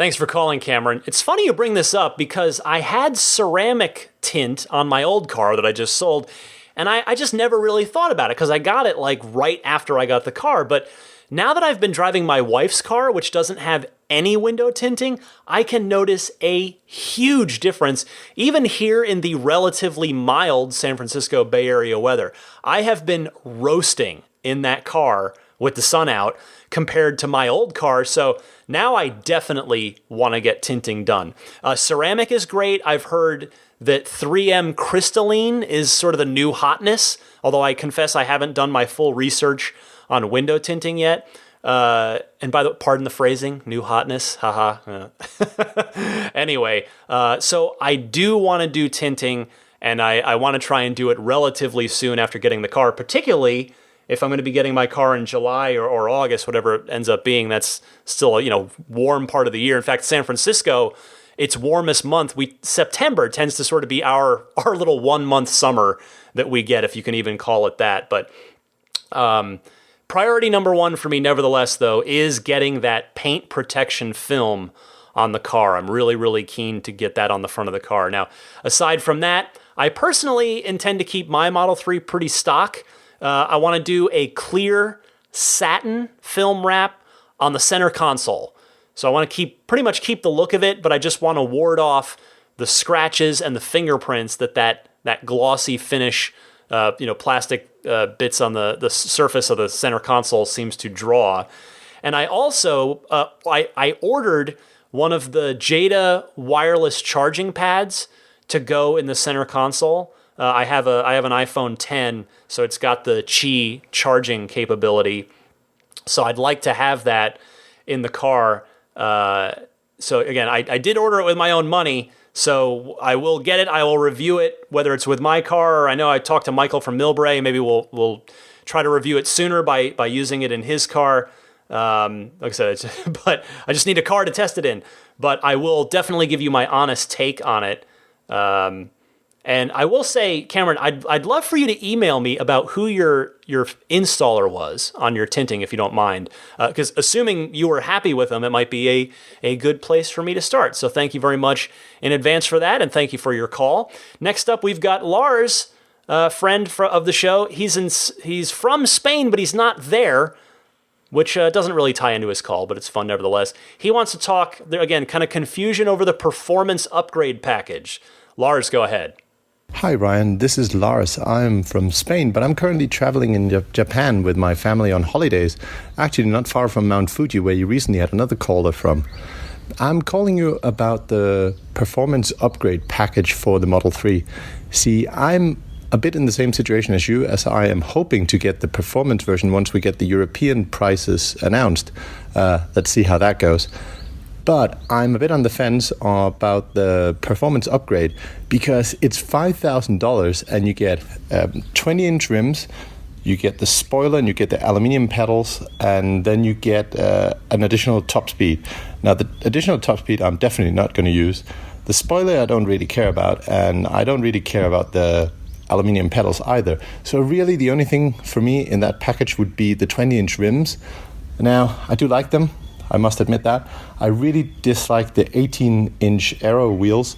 Thanks for calling, Cameron. It's funny you bring this up because I had ceramic tint on my old car that I just sold, and I just never really thought about it because I got it like right after I got the car. But now that I've been driving my wife's car, which doesn't have any window tinting, I can notice a huge difference, even here in the relatively mild San Francisco Bay Area weather. I have been roasting in that car with the sun out compared to my old car, so now I definitely want to get tinting done. Ceramic is great. I've heard that 3M crystalline is sort of the new hotness, although I confess I haven't done my full research on window tinting yet. And pardon the phrasing, new hotness, haha. Anyway, so I do want to do tinting, and I want to try and do it relatively soon after getting the car, particularly if I'm going to be getting my car in July or August, whatever it ends up being. That's still a warm part of the year. In fact, San Francisco, its warmest month, September tends to sort of be our little 1 month summer that we get, if you can even call it that. But priority number one for me, nevertheless, though, is getting that paint protection film on the car. I'm really, really keen to get that on the front of the car. Now, aside from that, I personally intend to keep my Model 3 pretty stock. I want to do a clear satin film wrap on the center console. So I want to pretty much keep the look of it, but I just want to ward off the scratches and the fingerprints that glossy finish, plastic bits on the surface of the center console seems to draw. And I also, I ordered one of the Jada wireless charging pads to go in the center console. I have an iPhone 10, so it's got the Qi charging capability. So I'd like to have that in the car. So again, I did order it with my own money, so I will get it. I will review it, whether it's with my car, or I know I talked to Michael from Millbrae. Maybe we'll try to review it sooner by using it in his car. Like I said, but I just need a car to test it in. But I will definitely give you my honest take on it. And I will say, Cameron, I'd love for you to email me about who your installer was on your tinting, if you don't mind. Because assuming you were happy with them, it might be a good place for me to start. So thank you very much in advance for that, and thank you for your call. Next up, we've got Lars, friend of the show. He's from Spain, but he's not there, which doesn't really tie into his call, but it's fun nevertheless. He wants to talk, again, kind of confusion over the performance upgrade package. Lars, go ahead. Hi, Ryan. This is Lars. I'm from Spain, but I'm currently traveling in Japan with my family on holidays, actually not far from Mount Fuji, where you recently had another caller from. I'm calling you about the performance upgrade package for the Model 3. See, I'm a bit in the same situation as you, as I am hoping to get the performance version once we get the European prices announced. Let's see how that goes. But I'm a bit on the fence about the performance upgrade because it's $5,000 and you get 20-inch rims, you get the spoiler and you get the aluminium pedals, and then you get an additional top speed. Now, the additional top speed I'm definitely not going to use. The spoiler I don't really care about, and I don't really care about the aluminium pedals either. So really the only thing for me in that package would be the 20-inch rims. Now, I do like them. I must admit that. I really dislike the 18-inch aero wheels,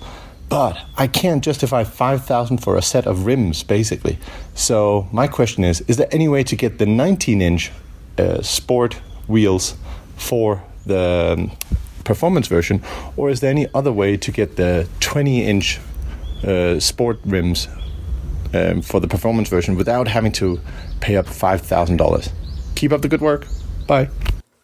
but I can't justify $5,000 for a set of rims, basically. So my question is there any way to get the 19-inch sport wheels for the performance version, or is there any other way to get the 20-inch sport rims for the performance version without having to pay up $5,000? Keep up the good work. Bye.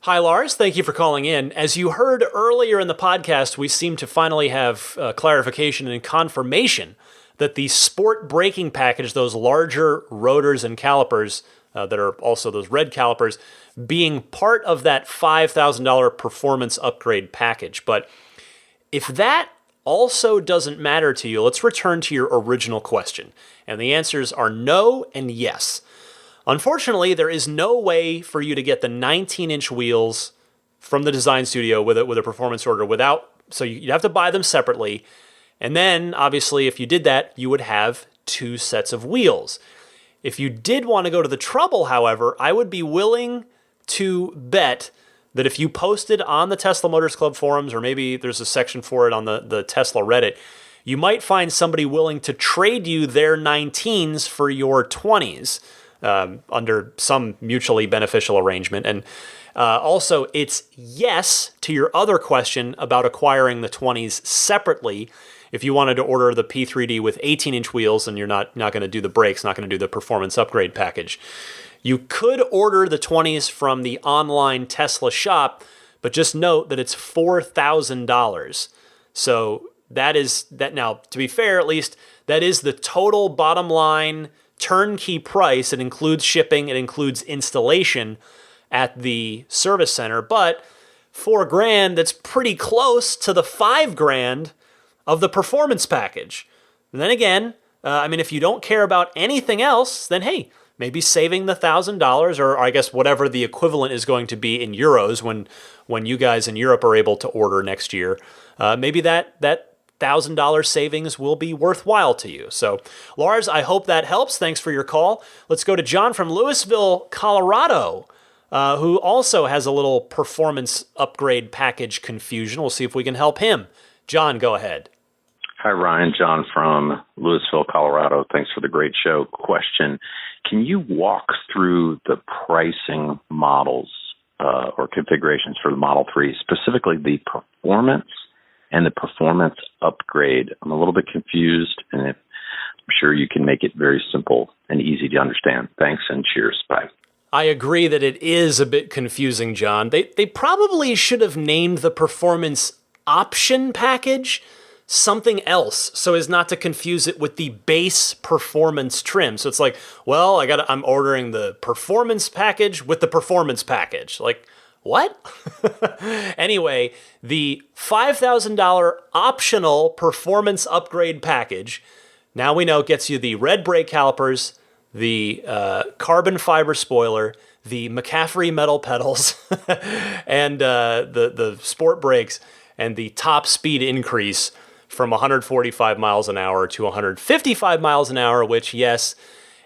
Hi, Lars. Thank you for calling in. As you heard earlier in the podcast, we seem to finally have clarification and confirmation that the sport braking package, those larger rotors and calipers that are also those red calipers, being part of that $5,000 performance upgrade package. But if that also doesn't matter to you, let's return to your original question. And the answers are no and yes. Unfortunately, there is no way for you to get the 19-inch wheels from the design studio with a performance order so you'd have to buy them separately. And then, obviously, if you did that, you would have 2 sets of wheels. If you did want to go to the trouble, however, I would be willing to bet that if you posted on the Tesla Motors Club forums, or maybe there's a section for it on the Tesla Reddit, you might find somebody willing to trade you their 19s for your 20s under some mutually beneficial arrangement. And also, it's yes to your other question about acquiring the 20s separately. If you wanted to order the P3D with 18-inch wheels and you're not going to do the brakes, not going to do the performance upgrade package, you could order the 20s from the online Tesla shop, but just note that it's $4,000. So that now, to be fair, at least, that is the total bottom line turnkey price. It includes shipping, it includes installation at the service center, but $4,000, that's pretty close to the $5,000 of the performance package. And then again, if you don't care about anything else, then hey, maybe saving the $1,000, or I guess whatever the equivalent is going to be in euros when you guys in Europe are able to order next year, maybe that $1,000 savings will be worthwhile to you. So, Lars, I hope that helps. Thanks for your call. Let's go to John from Louisville, Colorado, who also has a little performance upgrade package confusion. We'll see if we can help him. John, go ahead. Hi, Ryan. John from Louisville, Colorado. Thanks for the great show. Question: can you walk through the pricing models or configurations for the Model 3, specifically the performance and the performance upgrade? I'm a little bit confused, and I'm sure you can make it very simple and easy to understand. Thanks, and cheers. Bye. I agree that it is a bit confusing, John. They probably should have named the performance option package something else so as not to confuse it with the base performance trim. So it's like, well, I'm ordering the performance package with the performance package. Like, what? Anyway, the $5,000 optional performance upgrade package, now we know, gets you the red brake calipers, the carbon fiber spoiler, the McCaffrey metal pedals, and the sport brakes, and the top speed increase from 145 miles an hour to 155 miles an hour, which, yes,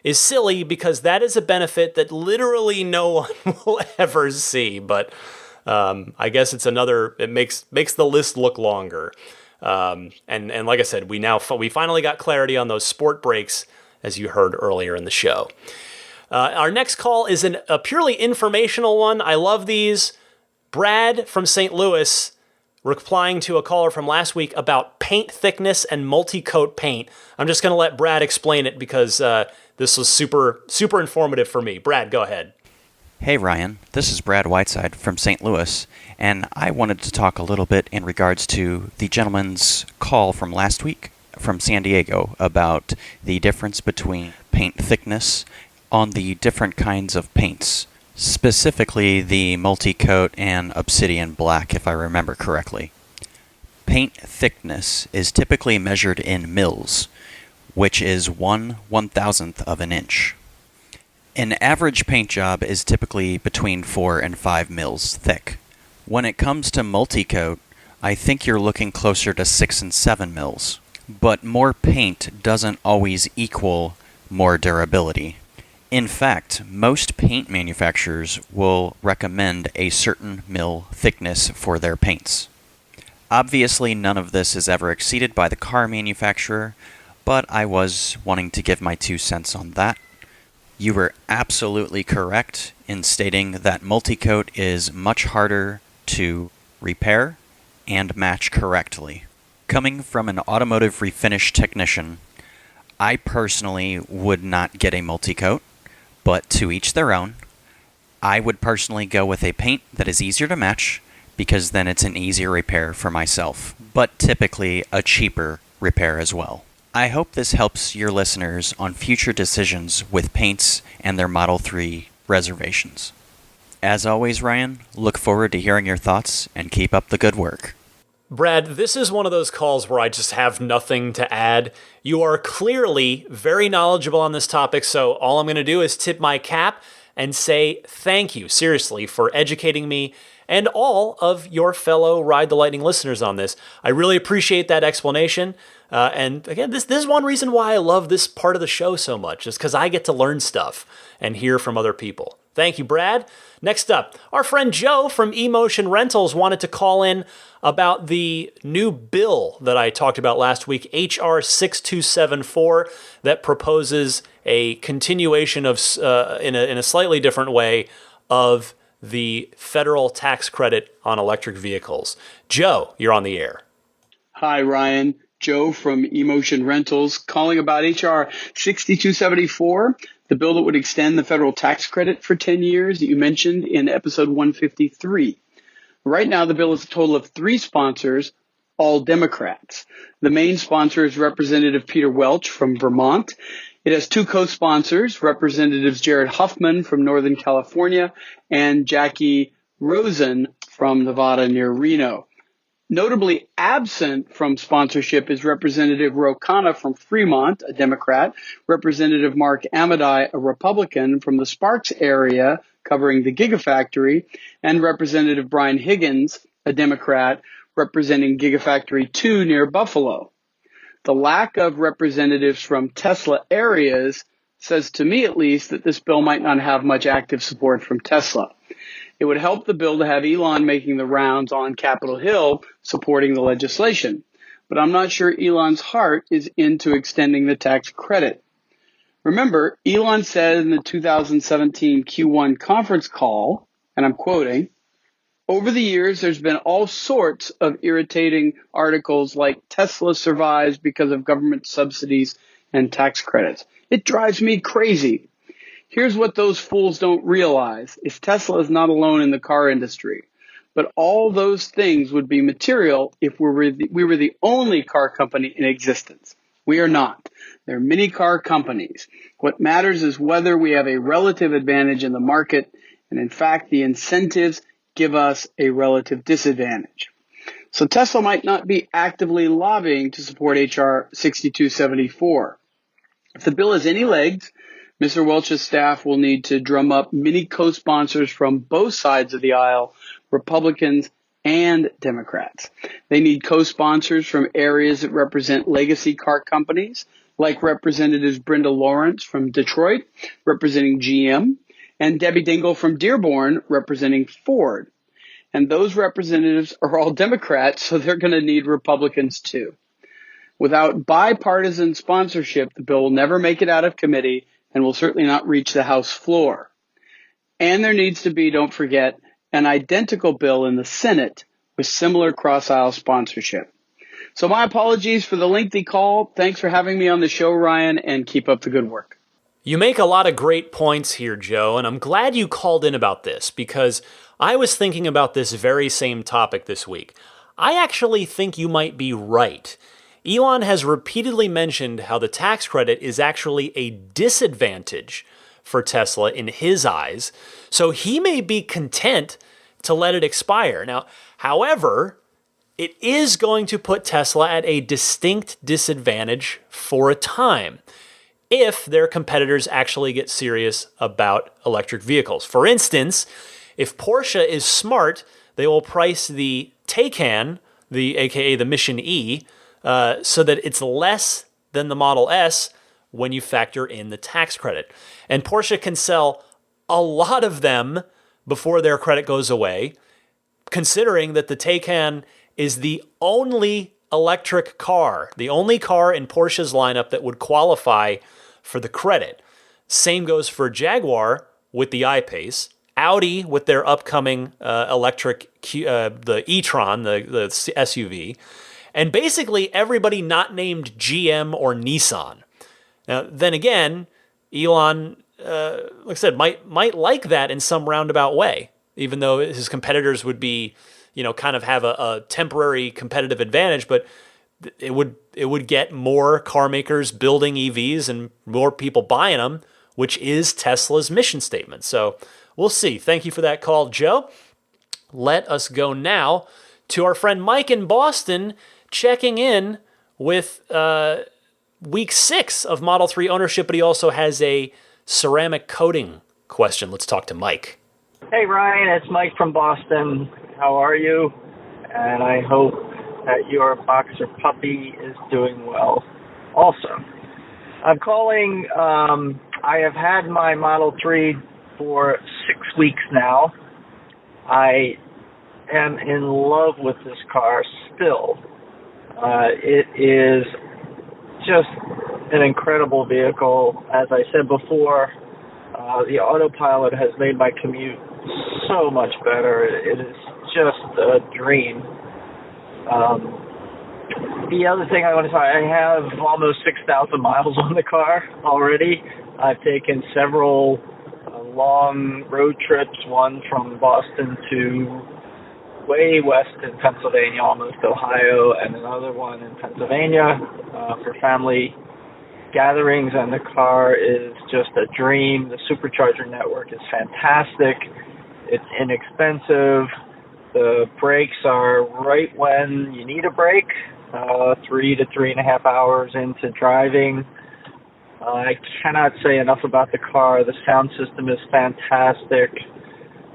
is silly because that is a benefit that literally no one will ever see. But I guess it's it makes the list look longer. And like I said, we finally got clarity on those sport brakes, as you heard earlier in the show. Our next call is a purely informational one. I love these. Brad from St. Louis, replying to a caller from last week about paint thickness and multi-coat paint. I'm just going to let Brad explain it because this was super, super informative for me. Brad, go ahead. Hey Ryan, this is Brad Whiteside from St. Louis, and I wanted to talk a little bit in regards to the gentleman's call from last week from San Diego about the difference between paint thickness on the different kinds of paints. Specifically the multi-coat and obsidian black, if I remember correctly. Paint thickness is typically measured in mils, which is 1/1000th of an inch. An average paint job is typically between 4 and 5 mils thick. When it comes to multi-coat, I think you're looking closer to 6 and 7 mils. But more paint doesn't always equal more durability. In fact, most paint manufacturers will recommend a certain mil thickness for their paints. Obviously, none of this is ever exceeded by the car manufacturer, but I was wanting to give my 2 cents on that. You were absolutely correct in stating that multi-coat is much harder to repair and match correctly. Coming from an automotive refinish technician, I personally would not get a multi-coat. But to each their own. I would personally go with a paint that is easier to match because then it's an easier repair for myself, but typically a cheaper repair as well. I hope this helps your listeners on future decisions with paints and their Model 3 reservations. As always, Ryan, look forward to hearing your thoughts and keep up the good work. Brad, this is one of those calls where I just have nothing to add. You are clearly very knowledgeable on this topic, so all I'm going to do is tip my cap and say thank you, seriously, for educating me and all of your fellow Ride the Lightning listeners on this. I really appreciate that explanation. And again, this is one reason why I love this part of the show so much, is because I get to learn stuff and hear from other people. Thank you, Brad. Next up, our friend Joe from eMotion Rentals wanted to call in about the new bill that I talked about last week, HR 6274, that proposes a continuation of, in a slightly different way, of the federal tax credit on electric vehicles. Joe, you're on the air. Hi, Ryan. Joe from eMotion Rentals calling about HR 6274, the bill that would extend the federal tax credit for 10 years that you mentioned in episode 153. Right now, the bill has a total of 3 sponsors, all Democrats. The main sponsor is Representative Peter Welch from Vermont. It has 2 co-sponsors, Representatives Jared Huffman from Northern California and Jackie Rosen from Nevada near Reno. Notably absent from sponsorship is Representative Ro Khanna from Fremont, a Democrat, Representative Mark Amidei, a Republican from the Sparks area covering the Gigafactory, and Representative Brian Higgins, a Democrat, representing Gigafactory 2 near Buffalo. The lack of representatives from Tesla areas says to me at least that this bill might not have much active support from Tesla. It would help the bill to have Elon making the rounds on Capitol Hill supporting the legislation. But I'm not sure Elon's heart is into extending the tax credit. Remember, Elon said in the 2017 Q1 conference call, and I'm quoting, "Over the years, there's been all sorts of irritating articles like Tesla survives because of government subsidies and tax credits. It drives me crazy. Here's what those fools don't realize is Tesla is not alone in the car industry. But all those things would be material if we were the only car company in existence. We are not. There are many car companies. What matters is whether we have a relative advantage in the market, and in fact, the incentives give us a relative disadvantage." So Tesla might not be actively lobbying to support HR 6274. If the bill has any legs, Mr. Welch's staff will need to drum up many co-sponsors from both sides of the aisle, Republicans and Democrats. They need co-sponsors from areas that represent legacy car companies, like Representatives Brenda Lawrence from Detroit, representing GM, and Debbie Dingell from Dearborn, representing Ford. And those representatives are all Democrats, so they're going to need Republicans too. Without bipartisan sponsorship, the bill will never make it out of committee and will certainly not reach the House floor. And there needs to be, don't forget, an identical bill in the Senate with similar cross-aisle sponsorship. So my apologies for the lengthy call. Thanks for having me on the show, Ryan, and keep up the good work. You make a lot of great points here, Joe, and I'm glad you called in about this because I was thinking about this very same topic this week. I actually think you might be right. Elon has repeatedly mentioned how the tax credit is actually a disadvantage for Tesla in his eyes, so he may be content to let it expire. Now, however, it is going to put Tesla at a distinct disadvantage for a time if their competitors actually get serious about electric vehicles. For instance, if Porsche is smart, they will price the Taycan, aka the Mission E, so that it's less than the Model S when you factor in the tax credit. And Porsche can sell a lot of them before their credit goes away, considering that the Taycan is the only electric car, the only car in Porsche's lineup that would qualify for the credit. Same goes for Jaguar with the I-Pace, Audi with their upcoming electric, the e-tron, the SUV, and basically everybody not named GM or Nissan. Now, then again, Elon, like I said, might like that in some roundabout way, even though his competitors would be, kind of have a temporary competitive advantage, but it would get more car makers building EVs and more people buying them, which is Tesla's mission statement. So we'll see. Thank you for that call, Joe. Let us go now to our friend Mike in Boston, checking in with week 6 of Model 3 ownership, but he also has a ceramic coating question. Let's talk to Mike. Hey, Ryan, it's Mike from Boston. How are you? And I hope that your boxer puppy is doing well also. I'm calling, I have had my Model 3 for 6 weeks now. I am in love with this car still. It is just an incredible vehicle. As I said before, the autopilot has made my commute so much better. It is just a dream. The other thing I want to say, I have almost 6,000 miles on the car already. I've taken several long road trips, one from Boston to way west in Pennsylvania, almost Ohio, and another one in Pennsylvania for family gatherings, and the car is just a dream. The supercharger network is fantastic. It's inexpensive. The brakes are right when you need a brake, 3 to 3.5 hours into driving. I cannot say enough about the car. The sound system is fantastic.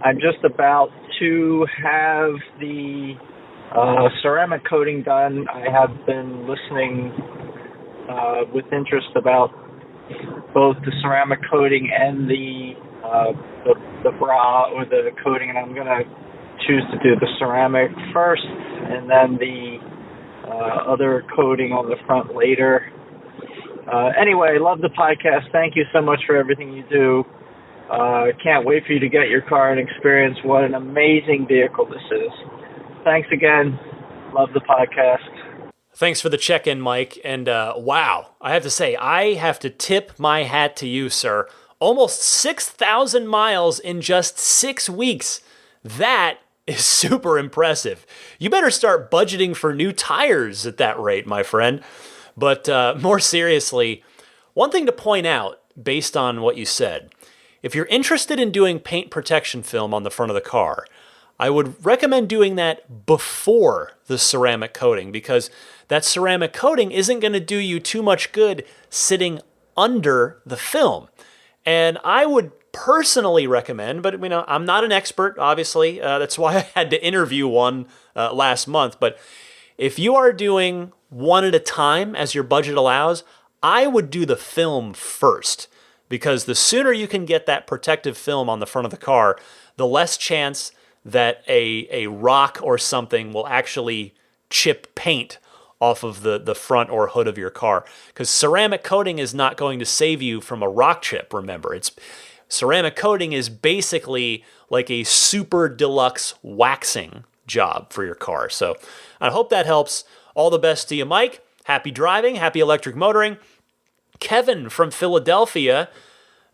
I'm just about to have the ceramic coating done. I have been listening with interest about both the ceramic coating and the bra or the coating, and I'm going to choose to do the ceramic first and then the other coating on the front later. Anyway, love the podcast. Thank you so much for everything you do. Can't wait for you to get your car and experience what an amazing vehicle this is. Thanks again. Love the podcast. Thanks for the check-in, Mike. And wow, I have to say, I have to tip my hat to you, sir. Almost 6,000 miles in just 6 weeks. That is super impressive. You better start budgeting for new tires at that rate, my friend. But more seriously, one thing to point out, based on what you said, if you're interested in doing paint protection film on the front of the car, I would recommend doing that before the ceramic coating, because that ceramic coating isn't going to do you too much good sitting under the film. And I would personally recommend, but I'm not an expert, obviously. That's why I had to interview one last month. But if you are doing one at a time as your budget allows, I would do the film first, because the sooner you can get that protective film on the front of the car, the less chance that a rock or something will actually chip paint off of the front or hood of your car. Because ceramic coating is not going to save you from a rock chip, remember. Ceramic coating is basically like a super deluxe waxing job for your car. So I hope that helps. All the best to you, Mike. Happy driving, happy electric motoring. Kevin from Philadelphia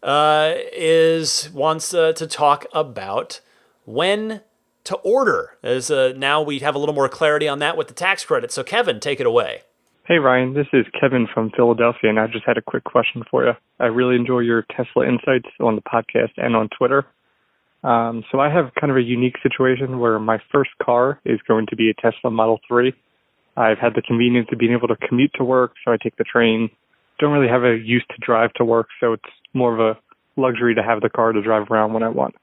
wants to talk about when to order, as now we have a little more clarity on that with the tax credit. So Kevin, take it away. Hey Ryan, this is Kevin from Philadelphia, and I just had a quick question for you. I really enjoy your Tesla insights on the podcast and on Twitter. So I have kind of a unique situation where my first car is going to be a Tesla Model 3. I've had the convenience of being able to commute to work, so I take the train. Don't really have a use to drive to work, so it's more of a luxury to have the car to drive around when I want.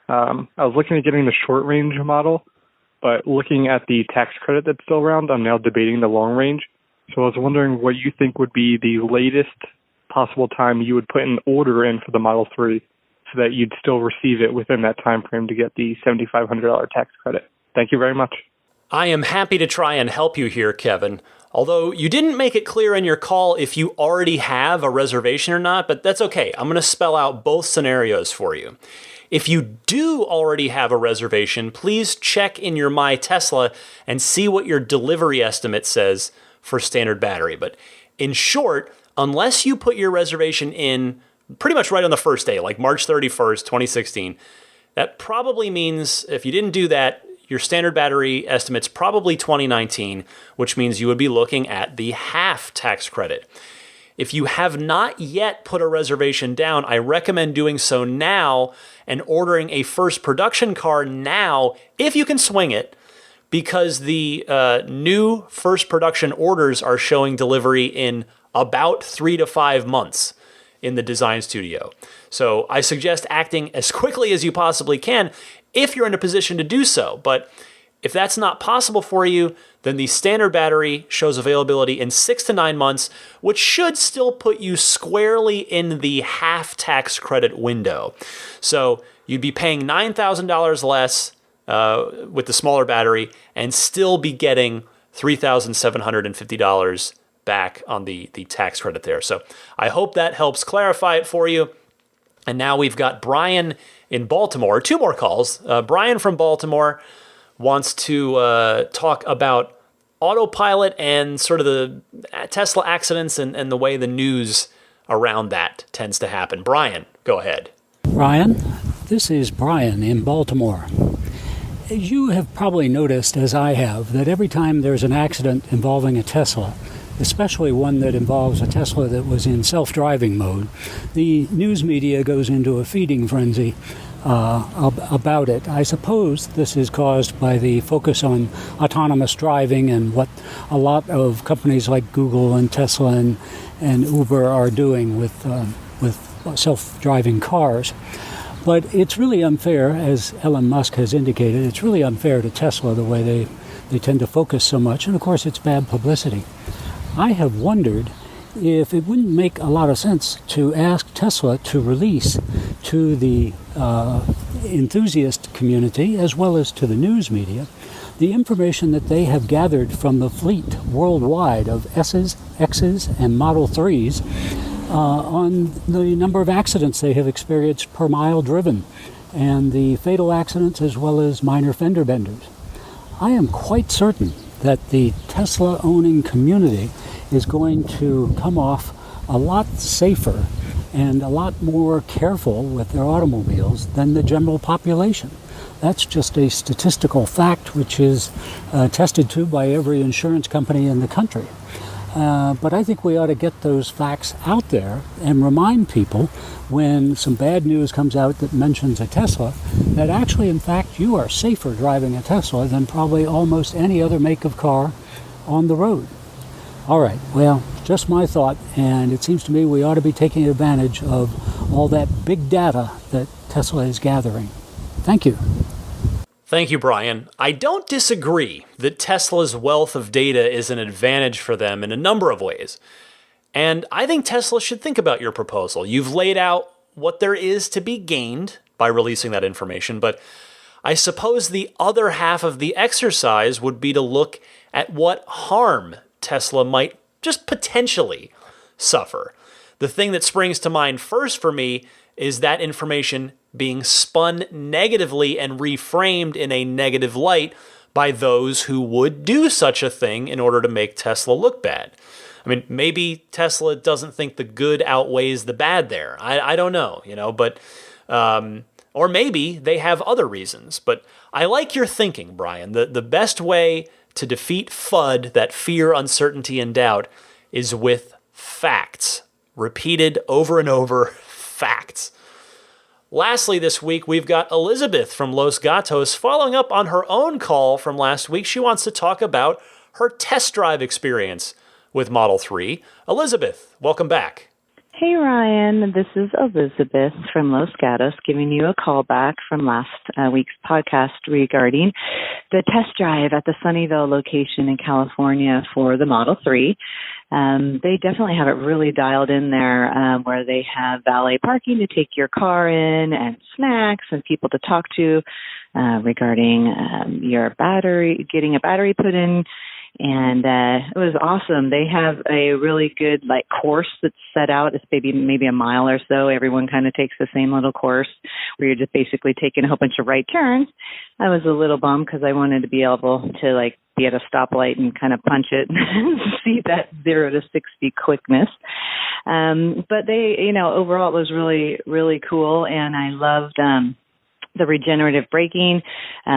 I was looking at getting the short range model, but looking at the tax credit that's still around, I'm now debating the long range. So I was wondering what you think would be the latest possible time you would put an order in for the Model 3 so that you'd still receive it within that time frame to get the $7,500 tax credit. Thank you very much. I am happy to try and help you here, Kevin. Although you didn't make it clear in your call if you already have a reservation or not, but that's okay. I'm going to spell out both scenarios for you. If you do already have a reservation, please check in your My Tesla and see what your delivery estimate says for standard battery. But in short, unless you put your reservation in pretty much right on the first day, like March 31st, 2016, that probably means if you didn't do that, your standard battery estimate's probably 2019, which means you would be looking at the half tax credit. If you have not yet put a reservation down, I recommend doing so now and ordering a first production car now, if you can swing it, because the new first production orders are showing delivery in about 3 to 5 months in the design studio. So I suggest acting as quickly as you possibly can if you're in a position to do so. But If that's not possible for you, then the standard battery shows availability in 6 to 9 months, which should still put you squarely in the half tax credit window. So you'd be paying $9,000 less with the smaller battery and still be getting $3,750 back on the tax credit there. So I hope that helps clarify it for you. And now we've got Brian in Baltimore. 2 more calls. Brian from Baltimore wants to talk about autopilot and sort of the Tesla accidents and the way the news around that tends to happen. Brian, go ahead. Ryan, this is Brian in Baltimore. You have probably noticed, as I have, that every time there's an accident involving a Tesla, especially one that involves a Tesla that was in self-driving mode, the news media goes into a feeding frenzy about it. I suppose this is caused by the focus on autonomous driving and what a lot of companies like Google and Tesla and Uber are doing with self-driving cars. But it's really unfair, as Elon Musk has indicated, it's really unfair to Tesla the way they tend to focus so much. And of course, it's bad publicity. I have wondered if it wouldn't make a lot of sense to ask Tesla to release to the enthusiast community, as well as to the news media, the information that they have gathered from the fleet worldwide of S's, X's, and Model 3s on the number of accidents they have experienced per mile driven, and the fatal accidents as well as minor fender benders. I am quite certain that the Tesla-owning community is going to come off a lot safer and a lot more careful with their automobiles than the general population. That's just a statistical fact which is attested to by every insurance company in the country. But I think we ought to get those facts out there and remind people when some bad news comes out that mentions a Tesla, that actually, in fact, you are safer driving a Tesla than probably almost any other make of car on the road. All right, well, just my thought, and it seems to me we ought to be taking advantage of all that big data that Tesla is gathering. Thank you. Thank you, Brian. I don't disagree that Tesla's wealth of data is an advantage for them in a number of ways. And I think Tesla should think about your proposal. You've laid out what there is to be gained by releasing that information, but I suppose the other half of the exercise would be to look at what harm Tesla might just potentially suffer. The thing that springs to mind first for me is that information being spun negatively and reframed in a negative light by those who would do such a thing in order to make Tesla look bad. I mean, maybe Tesla doesn't think the good outweighs the bad there. I don't know, but or maybe they have other reasons. But I like your thinking, Brian. The best way to defeat FUD, that fear, uncertainty, and doubt, is with facts. Repeated over and over, facts. Lastly, this week, we've got Elizabeth from Los Gatos following up on her own call from last week. She wants to talk about her test drive experience with Model 3. Elizabeth, welcome back. Hey, Ryan. This is Elizabeth from Los Gatos giving you a call back from last week's podcast regarding the test drive at the Sunnyvale location in California for the Model 3. They definitely have it really dialed in there where they have valet parking to take your car in and snacks and people to talk to regarding your battery, getting a battery put in. And it was awesome. They have a really good course that's set out. It's maybe a mile or so. Everyone kind of takes the same little course where you're just basically taking a whole bunch of right turns. I was a little bummed because I wanted to be able to be at a stoplight and kind of punch it and see that 0 to 60 quickness. But they, overall it was really, really cool. And I loved the regenerative braking.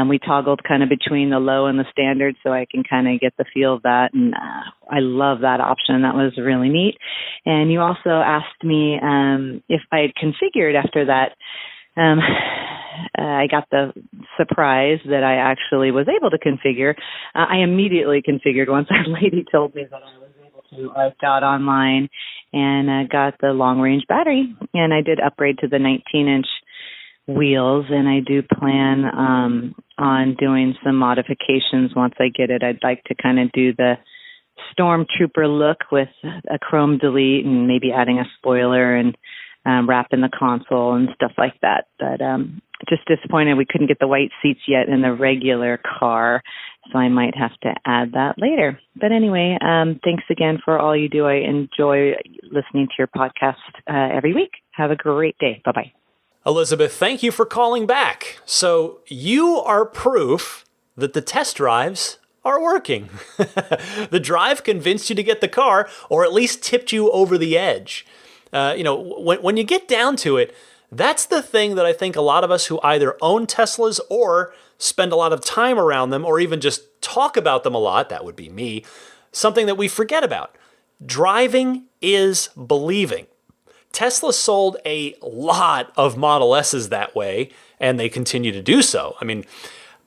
We toggled kind of between the low and the standard so I can kind of get the feel of that. And I love that option. That was really neat. And you also asked me if I had configured after that. I got the surprise that I actually was able to configure. I immediately configured once our lady told me that I was able to. I got online and got the long-range battery, and I did upgrade to the 19-inch wheels, and I do plan on doing some modifications once I get it. I'd like to kind of do the Stormtrooper look with a chrome delete and maybe adding a spoiler and wrapping the console and stuff like that. But just disappointed we couldn't get the white seats yet in the regular car, so I might have to add that later. But anyway, thanks again for all you do. I enjoy listening to your podcast every week. Have a great day. Bye-bye. Elizabeth, thank you for calling back. So you are proof that the test drives are working. The drive convinced you to get the car, or at least tipped you over the edge. When you get down to it, that's the thing that I think a lot of us who either own Teslas or spend a lot of time around them, or even just talk about them a lot, that would be me, something that we forget about. Driving is believing. Tesla sold a lot of Model S's that way, and they continue to do so. I mean,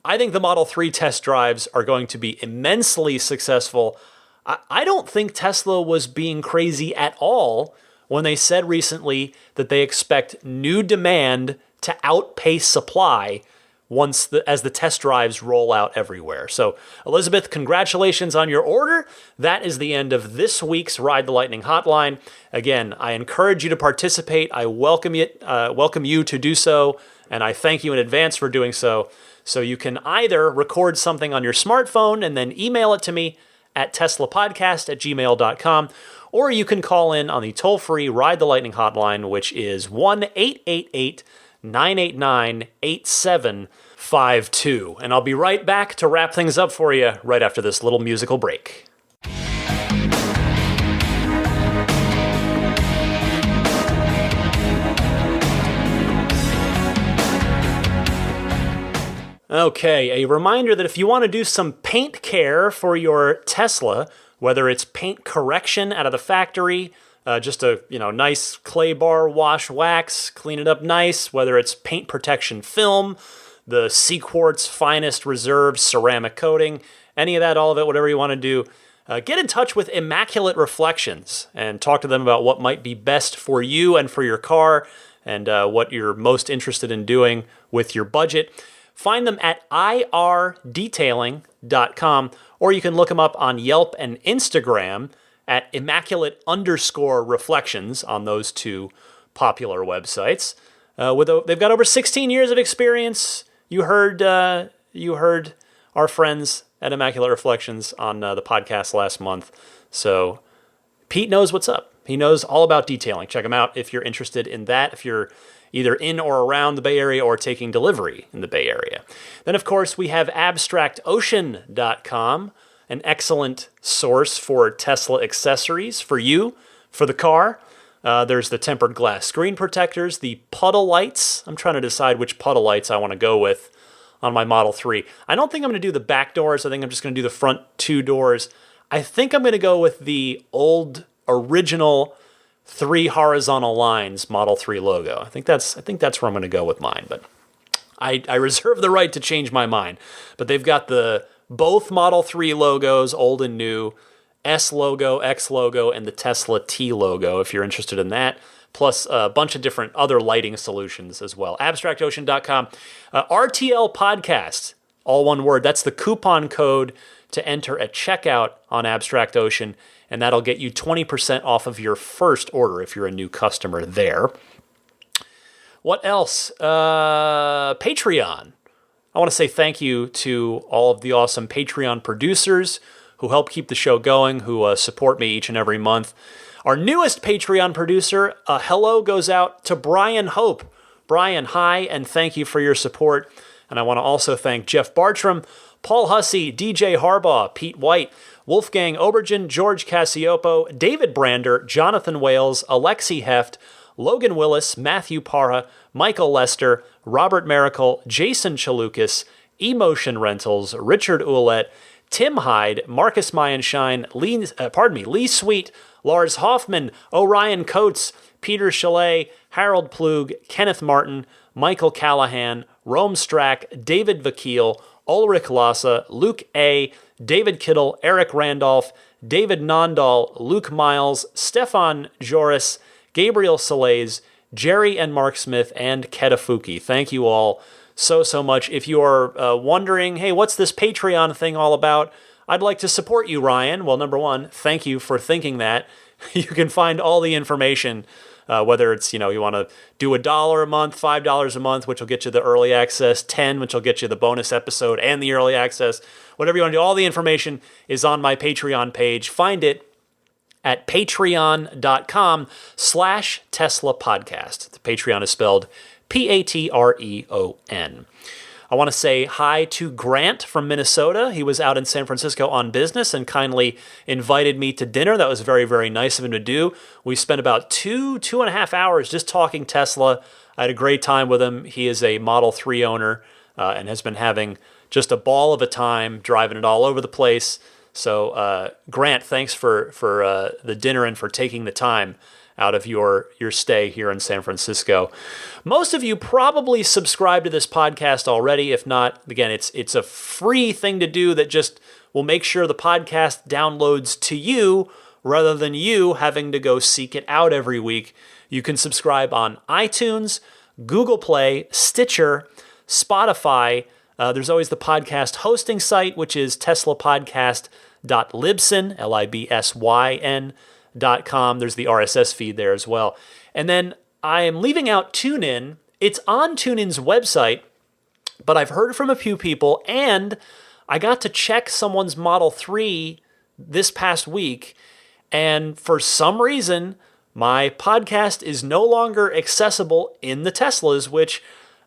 I think the Model 3 test drives are going to be immensely successful. I don't think Tesla was being crazy at all when they said recently that they expect new demand to outpace supply as the test drives roll out everywhere. So, Elizabeth, congratulations on your order. That is the end of this week's Ride the Lightning Hotline. Again, I encourage you to participate. I welcome you to do so, and I thank you in advance for doing so. So you can either record something on your smartphone and then email it to me at teslapodcast@gmail.com, or you can call in on the toll-free Ride the Lightning Hotline, which is 1-888-989-8752. And I'll be right back to wrap things up for you right after this little musical break. Okay, a reminder that if you want to do some paint care for your Tesla, whether it's paint correction out of the factory, just a nice clay bar wash wax, clean it up nice, whether it's paint protection film, the Seaquartz Finest Reserve ceramic coating, any of that, all of it, whatever you want to do, get in touch with Immaculate Reflections and talk to them about what might be best for you and for your car and what you're most interested in doing with your budget. Find them at irdetailing.com, or you can look them up on Yelp and Instagram at Immaculate_Reflections on those two popular websites. They've got over 16 years of experience. You heard our friends at Immaculate Reflections on the podcast last month. So Pete knows what's up. He knows all about detailing. Check him out if you're interested in that, if you're either in or around the Bay Area or taking delivery in the Bay Area. Then, of course, we have abstractocean.com, an excellent source for Tesla accessories for you, for the car. There's the tempered glass screen protectors, the puddle lights. I'm trying to decide which puddle lights I want to go with on my Model 3. I don't think I'm going to do the back doors. I think I'm just going to do the front two doors. I think I'm going to go with the old original 3 horizontal lines Model 3 logo. I think that's where I'm going to go with mine, but I reserve the right to change my mind. But they've got both Model 3 logos, old and new, S logo, X logo, and the Tesla T logo, if you're interested in that, plus a bunch of different other lighting solutions as well. Abstractocean.com. RTL Podcast, all one word. That's the coupon code to enter at checkout on Abstract Ocean, and that'll get you 20% off of your first order if you're a new customer there. What else? Patreon. I want to say thank you to all of the awesome Patreon producers who help keep the show going, who support me each and every month. Our newest Patreon producer, a hello goes out to Brian Hope. Brian, hi, and thank you for your support. And I want to also thank Jeff Bartram, Paul Hussey, DJ Harbaugh, Pete White, Wolfgang Obergen, George Cassiopo, David Brander, Jonathan Wales, Alexi Heft, Logan Willis, Matthew Parra, Michael Lester, Robert Miracle, Jason Chalukas, Emotion Rentals, Richard Ouellette, Tim Hyde, Marcus Mayenshine, Lee Sweet, Lars Hoffman, Orion Coates, Peter Chalet, Harold Plug, Kenneth Martin, Michael Callahan, Rome Strack, David Vakil, Ulrich Lassa, Luke A., David Kittle, Eric Randolph, David Nondahl, Luke Miles, Stefan Joris, Gabriel Salays, Jerry and Mark Smith, and Ketafuki. Thank you all so much. If you are wondering, hey, what's this Patreon thing all about? I'd like to support you, Ryan. Well, number one, thank you for thinking that. You can find all the information, whether it's, you want to do $1 a month, $5 a month, which will get you the early access, $10, which will get you the bonus episode and the early access. Whatever you want to do, all the information is on my Patreon page. Find it at patreon.com/Tesla podcast. The Patreon is spelled Patreon. I want to say hi to Grant from Minnesota. He was out in San Francisco on business and kindly invited me to dinner. That was very, very nice of him to do. We spent about 2.5 hours just talking Tesla. I had a great time with him. He is a Model 3 owner and has been having just a ball of a time driving it all over the place. So, Grant, thanks for the dinner and for taking the time out of your stay here in San Francisco. Most of you probably subscribe to this podcast already. If not, again, it's a free thing to do that just will make sure the podcast downloads to you rather than you having to go seek it out every week. You can subscribe on iTunes, Google Play, Stitcher, Spotify. There's always the podcast hosting site, which is teslapodcast.libsyn, LIBSYN.com. There's the RSS feed there as well. And then I am leaving out TuneIn. It's on TuneIn's website, but I've heard from a few people, and I got to check someone's Model 3 this past week, and for some reason, my podcast is no longer accessible in the Teslas, which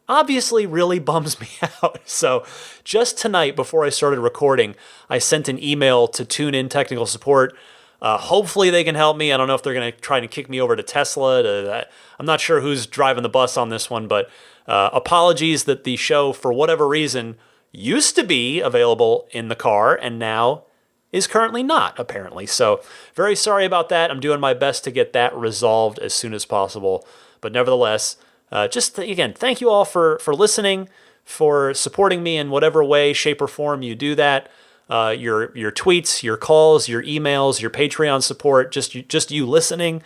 obviously really bums me out. So just tonight, before I started recording, I sent an email to TuneIn technical support. Hopefully they can help me. I don't know if they're going to try to kick me over to Tesla. I'm not sure who's driving the bus on this one, but apologies that the show, for whatever reason, used to be available in the car and now is currently not, apparently. So very sorry about that. I'm doing my best to get that resolved as soon as possible. But nevertheless, again, thank you all for listening, for supporting me in whatever way, shape, or form you do that. Your tweets, your calls, your emails, your Patreon support, just you listening,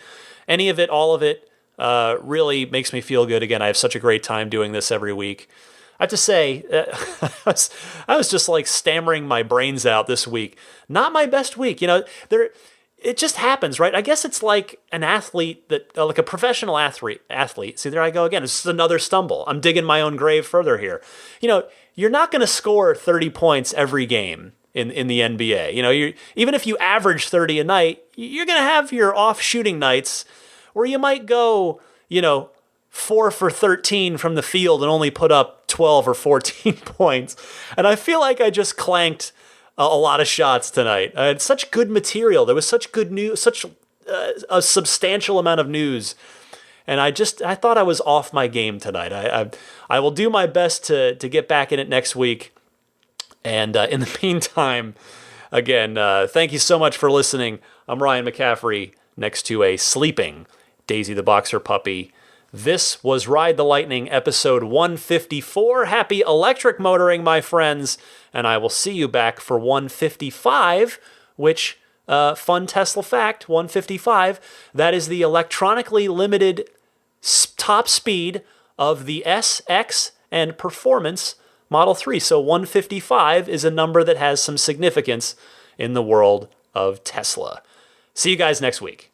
any of it, all of it, really makes me feel good. Again, I have such a great time doing this every week. I have to say, I was just like stammering my brains out this week. Not my best week, it just happens, right? I guess it's like an athlete like a professional athlete. See, there I go again. It's just another stumble. I'm digging my own grave further here. You're not going to score 30 points every game in the NBA. Even if you average 30 a night, you're going to have your off shooting nights where you might go, 4 for 13 from the field and only put up 12 or 14 points. And I feel like I just clanked a lot of shots tonight. I had such good material. There was such good news, such a substantial amount of news. And I thought I was off my game tonight. I will do my best to get back in it next week. And in the meantime, again, thank you so much for listening. I'm Ryan McCaffrey, next to a sleeping Daisy the Boxer puppy. This was Ride the Lightning, episode 154. Happy electric motoring, my friends. And I will see you back for 155, which, fun Tesla fact, 155, that is the electronically limited top speed of the S, X, and Performance Model 3. So 155 is a number that has some significance in the world of Tesla. See you guys next week.